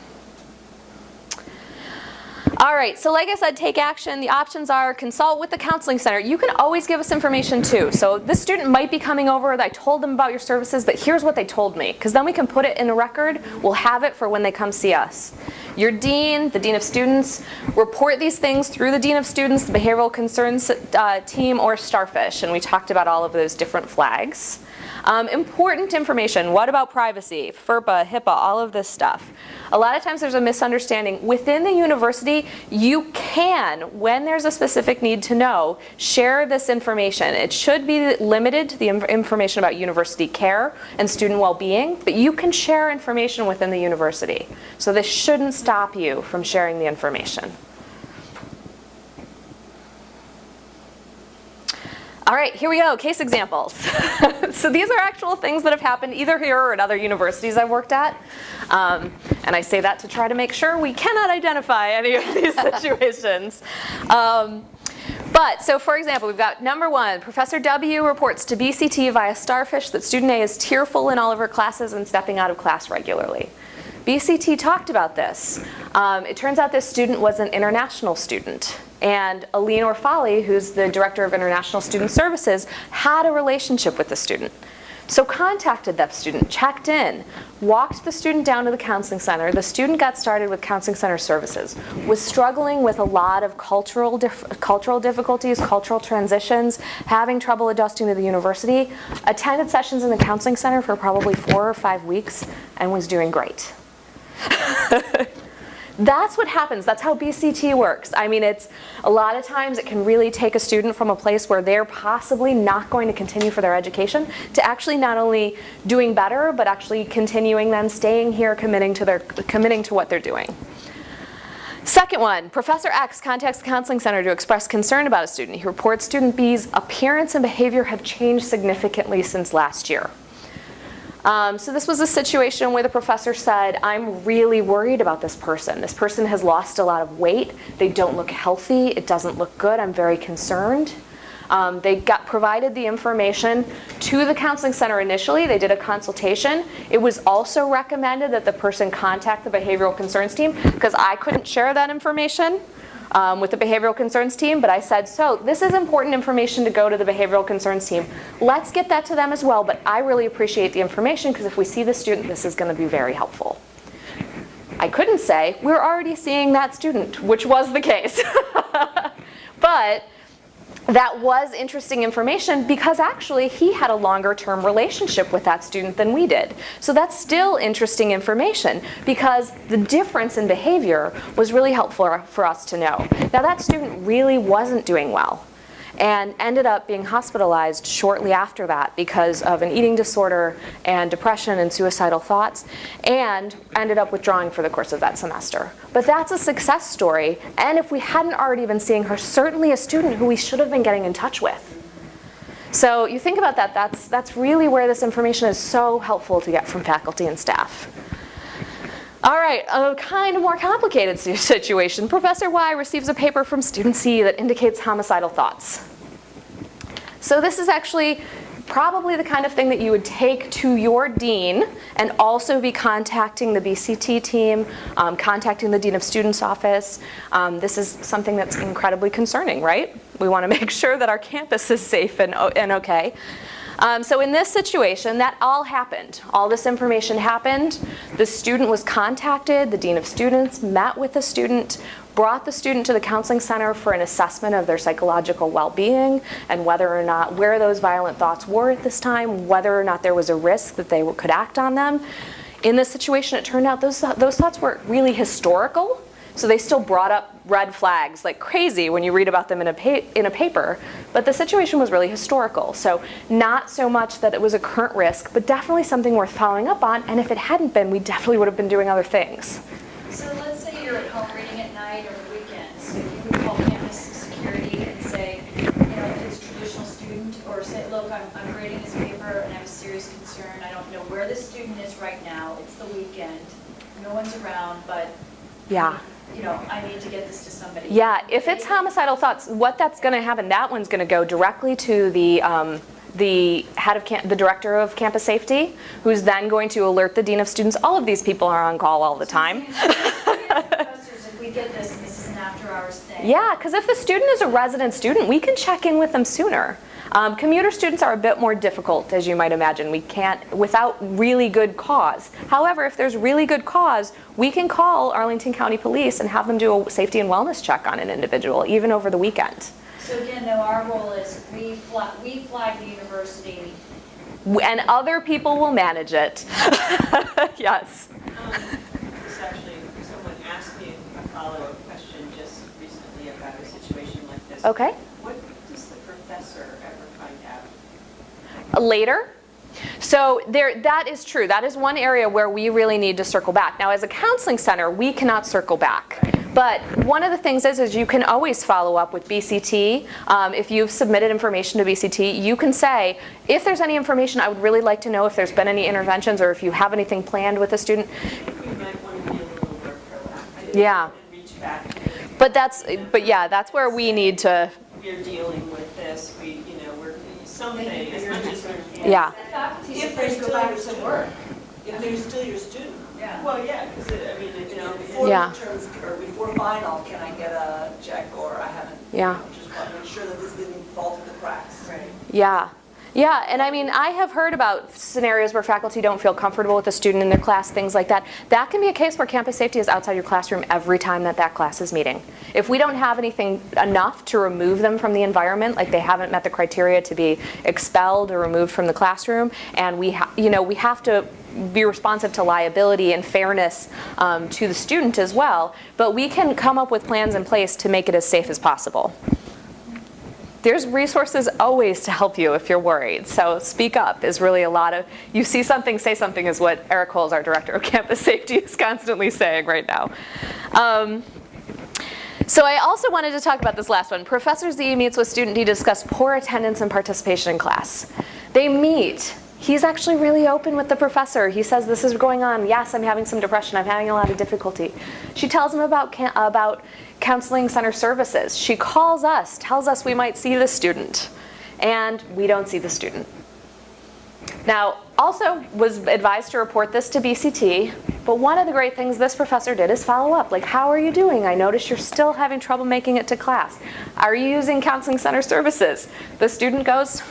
Speaker 1: All right, so like I said, take action. The options are consult with the counseling center. You can always give us information too. So this student might be coming over, I told them about your services, but here's what they told me. Because then we can put it in a record, we'll have it for when they come see us. Your dean, the dean of students, report these things through the dean of students, the behavioral concerns team, or Starfish. And we talked about all of those different flags. Important information, what about privacy, FERPA, HIPAA, all of this stuff. A lot of times there's a misunderstanding. Within the university, you can, when there's a specific need to know, share this information. It should be limited to the information about university care and student well-being, but you can share information within the university. So this shouldn't stop you from sharing the information. All right, here we go, case examples. So these are actual things that have happened either here or at other universities I've worked at. And I say that to try to make sure we cannot identify any of these situations. So for example, we've got number 1, Professor W reports to BCT via Starfish that student A is tearful in all of her classes and stepping out of class regularly. BCT talked about this. It turns out this student was an international student. And Aline Orfali, who's the director of International Student Services, had a relationship with the student. So contacted that student, checked in, walked the student down to the counseling center. The student got started with counseling center services, was struggling with a lot of cultural difficulties, cultural transitions, having trouble adjusting to the university, attended sessions in the counseling center for probably 4 or 5 weeks, and was doing great. That's what happens. That's how BCT works. I mean, it's a lot of times it can really take a student from a place where they're possibly not going to continue for their education to actually not only doing better, but actually continuing then staying here, committing to what they're doing. Second one, Professor X contacts the counseling center to express concern about a student. He reports student B's appearance and behavior have changed significantly since last year. So this was a situation where the professor said, I'm really worried about this person. This person has lost a lot of weight. They don't look healthy. It doesn't look good. I'm very concerned. They provided the information to the counseling center initially. They did a consultation. It was also recommended that the person contact the behavioral concerns team because I couldn't share that information with the behavioral concerns team, but I said, so this is important information to go to the behavioral concerns team. Let's get that to them as well, but I really appreciate the information because if we see the student, this is going to be very helpful. I couldn't say, we're already seeing that student, which was the case. But that was interesting information because actually he had a longer term relationship with that student than we did. So that's still interesting information because the difference in behavior was really helpful for us to know. Now that student really wasn't doing well and ended up being hospitalized shortly after that because of an eating disorder and depression and suicidal thoughts, and ended up withdrawing for the course of that semester. But that's a success story, and if we hadn't already been seeing her, certainly a student who we should have been getting in touch with. So you think about that, that's really where this information is so helpful to get from faculty and staff. All right, a kind of more complicated situation. Professor Y receives a paper from student C that indicates homicidal thoughts. So this is actually probably the kind of thing that you would take to your dean and also be contacting the BCT team, contacting the dean of students office. This is something that's incredibly concerning, right? We want to make sure that our campus is safe and okay. So in this situation, that all happened. All this information happened. The student was contacted. The dean of students met with the student, brought the student to the counseling center for an assessment of their psychological well-being and whether or not, where those violent thoughts were at this time, whether or not there was a risk that they could act on them. In this situation, it turned out those thoughts were really historical. So they still brought up red flags like crazy when you read about them in a paper, but the situation was really historical. So not so much that it was a current risk, but definitely something worth following up on, and if it hadn't been, we definitely would have been doing other things.
Speaker 4: So let's say you're at home reading at night or the weekends, so you would call campus security and say, if it's a traditional student, or say, look, I'm grading this paper and I have a serious concern. I don't know where the student is right now. It's the weekend. No one's around, but
Speaker 1: Yeah.
Speaker 4: I need to get this to somebody.
Speaker 1: Yeah, if it's homicidal thoughts, what that's going to happen, that one's going to go directly to the the the director of campus safety, who's then going to alert the dean of students. All of these people are on call all the time.
Speaker 4: If we get this, and this is an after-hours thing.
Speaker 1: Yeah, because if the student is a resident student, we can check in with them sooner. Commuter students are a bit more difficult, as you might imagine. We can't, without really good cause. However, if there's really good cause, we can call Arlington County Police and have them do a safety and wellness check on an individual, even over the weekend.
Speaker 4: So again, though, our role is we flag the university.
Speaker 1: And other people will manage it. Yes.
Speaker 6: This actually, someone asked me a follow-up question just recently about a situation like this.
Speaker 1: Okay.
Speaker 6: What does the professor ever find out?
Speaker 1: Later. So that is true. That is one area where we really need to circle back. Now, as a counseling center, we cannot circle back. But one of the things is you can always follow up with BCT. If you've submitted information to BCT, you can say, if there's any information, I would really like to know if there's been any interventions or if you have anything planned with a student.
Speaker 6: I think we might want to be a little more proactive.
Speaker 1: Yeah.
Speaker 6: And reach back to
Speaker 1: But yeah, that's where we need to.
Speaker 6: We're dealing with this. We're something as much as we can.
Speaker 1: Yeah.
Speaker 4: The faculty
Speaker 7: If they're
Speaker 4: supposed to
Speaker 7: still
Speaker 4: go back
Speaker 7: your
Speaker 4: to
Speaker 7: student.
Speaker 4: work.
Speaker 7: If they're still your student.
Speaker 4: Yeah.
Speaker 6: Well, yeah, because
Speaker 7: Before
Speaker 1: Yeah.
Speaker 7: midterms or before final, can I get a check or I haven't?
Speaker 1: Yeah.
Speaker 7: Just want to make sure that this didn't fall through the cracks. Right.
Speaker 1: Yeah. Yeah, and I mean, I have heard about scenarios where faculty don't feel comfortable with a student in their class, things like that. That can be a case where campus safety is outside your classroom every time that class is meeting. If we don't have anything enough to remove them from the environment, like they haven't met the criteria to be expelled or removed from the classroom, and we have to be responsive to liability and fairness to the student as well, but we can come up with plans in place to make it as safe as possible. There's resources always to help you if you're worried. So speak up is really a lot of, you see something, say something is what Eric Holes, our director of campus safety, is constantly saying right now. So I also wanted to talk about this last one. Professor Z meets with student D to discuss poor attendance and participation in class. They meet. He's actually really open with the professor. He says, this is going on. Yes, I'm having some depression. I'm having a lot of difficulty. She tells him about counseling center services. She calls us, tells us we might see the student, and we don't see the student. Now, also was advised to report this to BCT, but one of the great things this professor did is follow up. Like, how are you doing? I noticed you're still having trouble making it to class. Are you using counseling center services? The student goes,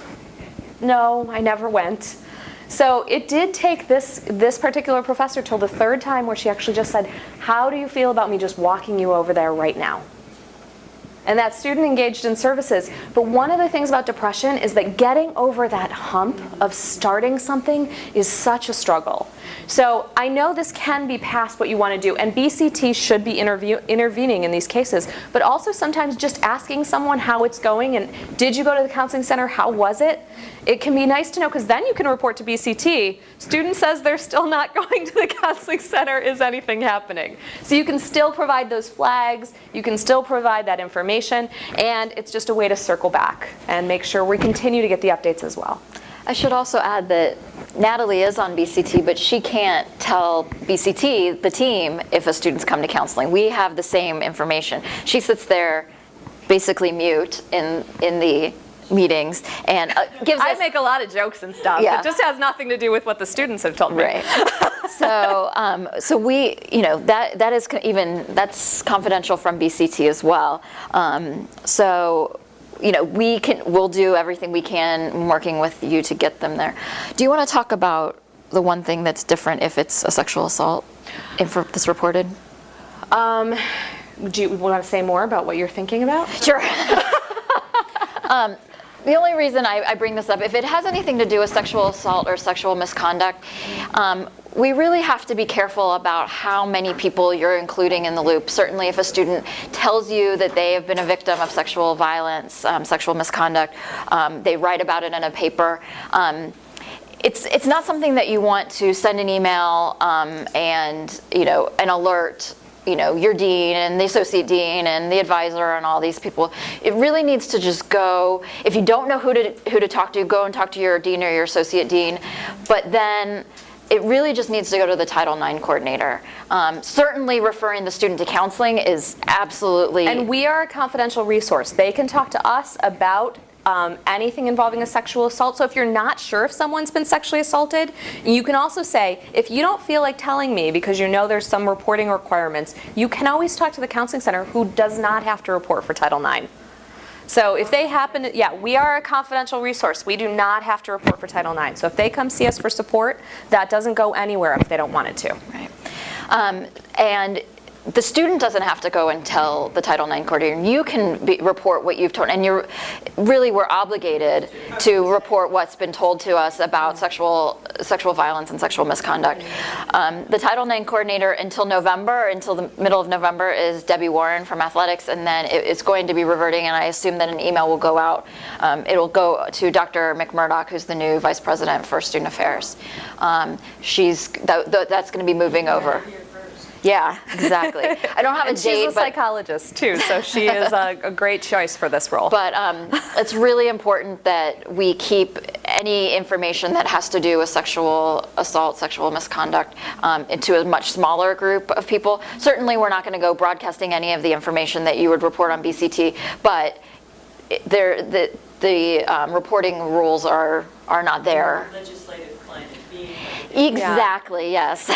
Speaker 1: no, I never went. So it did take this particular professor till the third time where she actually just said, how do you feel about me just walking you over there right now? And that student engaged in services. But one of the things about depression is that getting over that hump of starting something is such a struggle. So I know this can be past what you want to do, and BCT should be intervening in these cases, but also sometimes just asking someone how it's going and did you go to the counseling center, how was it? It can be nice to know, because then you can report to BCT, student says they're still not going to the counseling center, is anything happening? So you can still provide those flags, you can still provide that information, and it's just a way to circle back and make sure we continue to get the updates as well.
Speaker 2: I should also add that Natalie is on BCT, but she can't tell BCT, the team, if a student's come to counseling. We have the same information. She sits there basically mute in the meetings and gives us...
Speaker 1: I make a lot of jokes and stuff.
Speaker 2: Yeah.
Speaker 1: It just has nothing to do with what the students have told me.
Speaker 2: Right. So we, that's confidential from BCT as well. We'll do everything we can working with you to get them there. Do you want to talk about the one thing that's different if it's a sexual assault, if it's reported?
Speaker 1: Do you want to say more about what you're thinking about?
Speaker 2: Sure. The only reason I bring this up, if it has anything to do with sexual assault or sexual misconduct, we really have to be careful about how many people you're including in the loop. Certainly if a student tells you that they have been a victim of sexual violence, sexual misconduct, they write about it in a paper, it's not something that you want to send an email and an alert your dean and the associate dean and the advisor and all these people. It really needs to just go, if you don't know who to talk to, go and talk to your dean or your associate dean. But then it really just needs to go to the Title IX coordinator. Certainly referring the student to counseling is absolutely...
Speaker 1: And we are a confidential resource. They can talk to us about anything involving a sexual assault. So if you're not sure if someone's been sexually assaulted, you can also say, if you don't feel like telling me because you know there's some reporting requirements, you can always talk to the counseling center, who does not have to report for Title IX. So if they happen to, yeah, we are a confidential resource. We do not have to report for Title IX. So if they come see us for support, that doesn't go anywhere if they don't want it to.
Speaker 2: Right. And the student doesn't have to go and tell the Title IX coordinator. You can report what you've told, and we're obligated to report what's been told to us about sexual violence and sexual misconduct. The Title IX coordinator until the middle of November, is Debbie Warren from Athletics, and then it's going to be reverting, and I assume that an email will go out. It'll go to Dr. McMurdoch, who's the new Vice President for Student Affairs. That's going to be moving over. Yeah, exactly. I don't have a date.
Speaker 1: She's a psychologist too, so she is a great choice for this role.
Speaker 2: But it's really important that we keep any information that has to do with sexual assault, sexual misconduct, into a much smaller group of people. Certainly, we're not going to go broadcasting any of the information that you would report on BCT, but the reporting rules are not there.
Speaker 6: Legislative climate being.
Speaker 2: Exactly. Yes.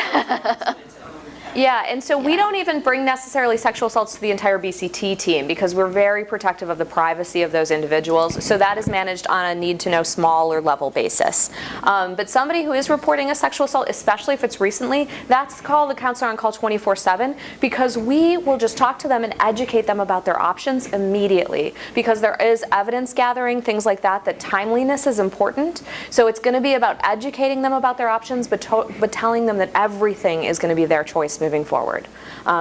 Speaker 1: Yeah, and so we don't even bring necessarily sexual assaults to the entire BCT team because we're very protective of the privacy of those individuals. So that is managed on a need-to-know smaller level basis. But somebody who is reporting a sexual assault, especially if it's recently, that's called the Counselor on Call 24/7 because we will just talk to them and educate them about their options immediately because there is evidence gathering, things like that timeliness is important. So it's going to be about educating them about their options, but telling them that everything is going to be their choice moving forward,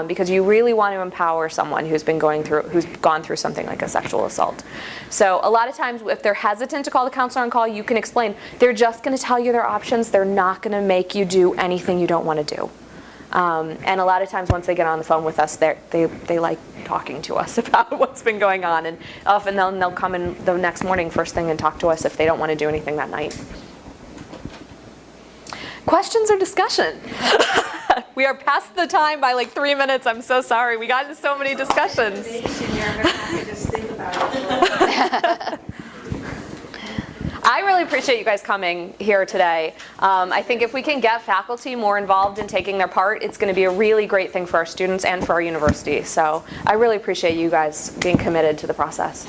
Speaker 1: because you really want to empower someone who's gone through something like a sexual assault. So a lot of times, if they're hesitant to call the counselor on call, you can explain they're just going to tell you their options. They're not going to make you do anything you don't want to do. And a lot of times, once they get on the phone with us, they like talking to us about what's been going on, and often they'll come in the next morning first thing and talk to us if they don't want to do anything that night. Questions or discussion? We are past the time by like 3 minutes. I'm so sorry. We got into so many discussions. I really appreciate you guys coming here today. I think if we can get faculty more involved in taking their part, it's going to be a really great thing for our students and for our university. So I really appreciate you guys being committed to the process.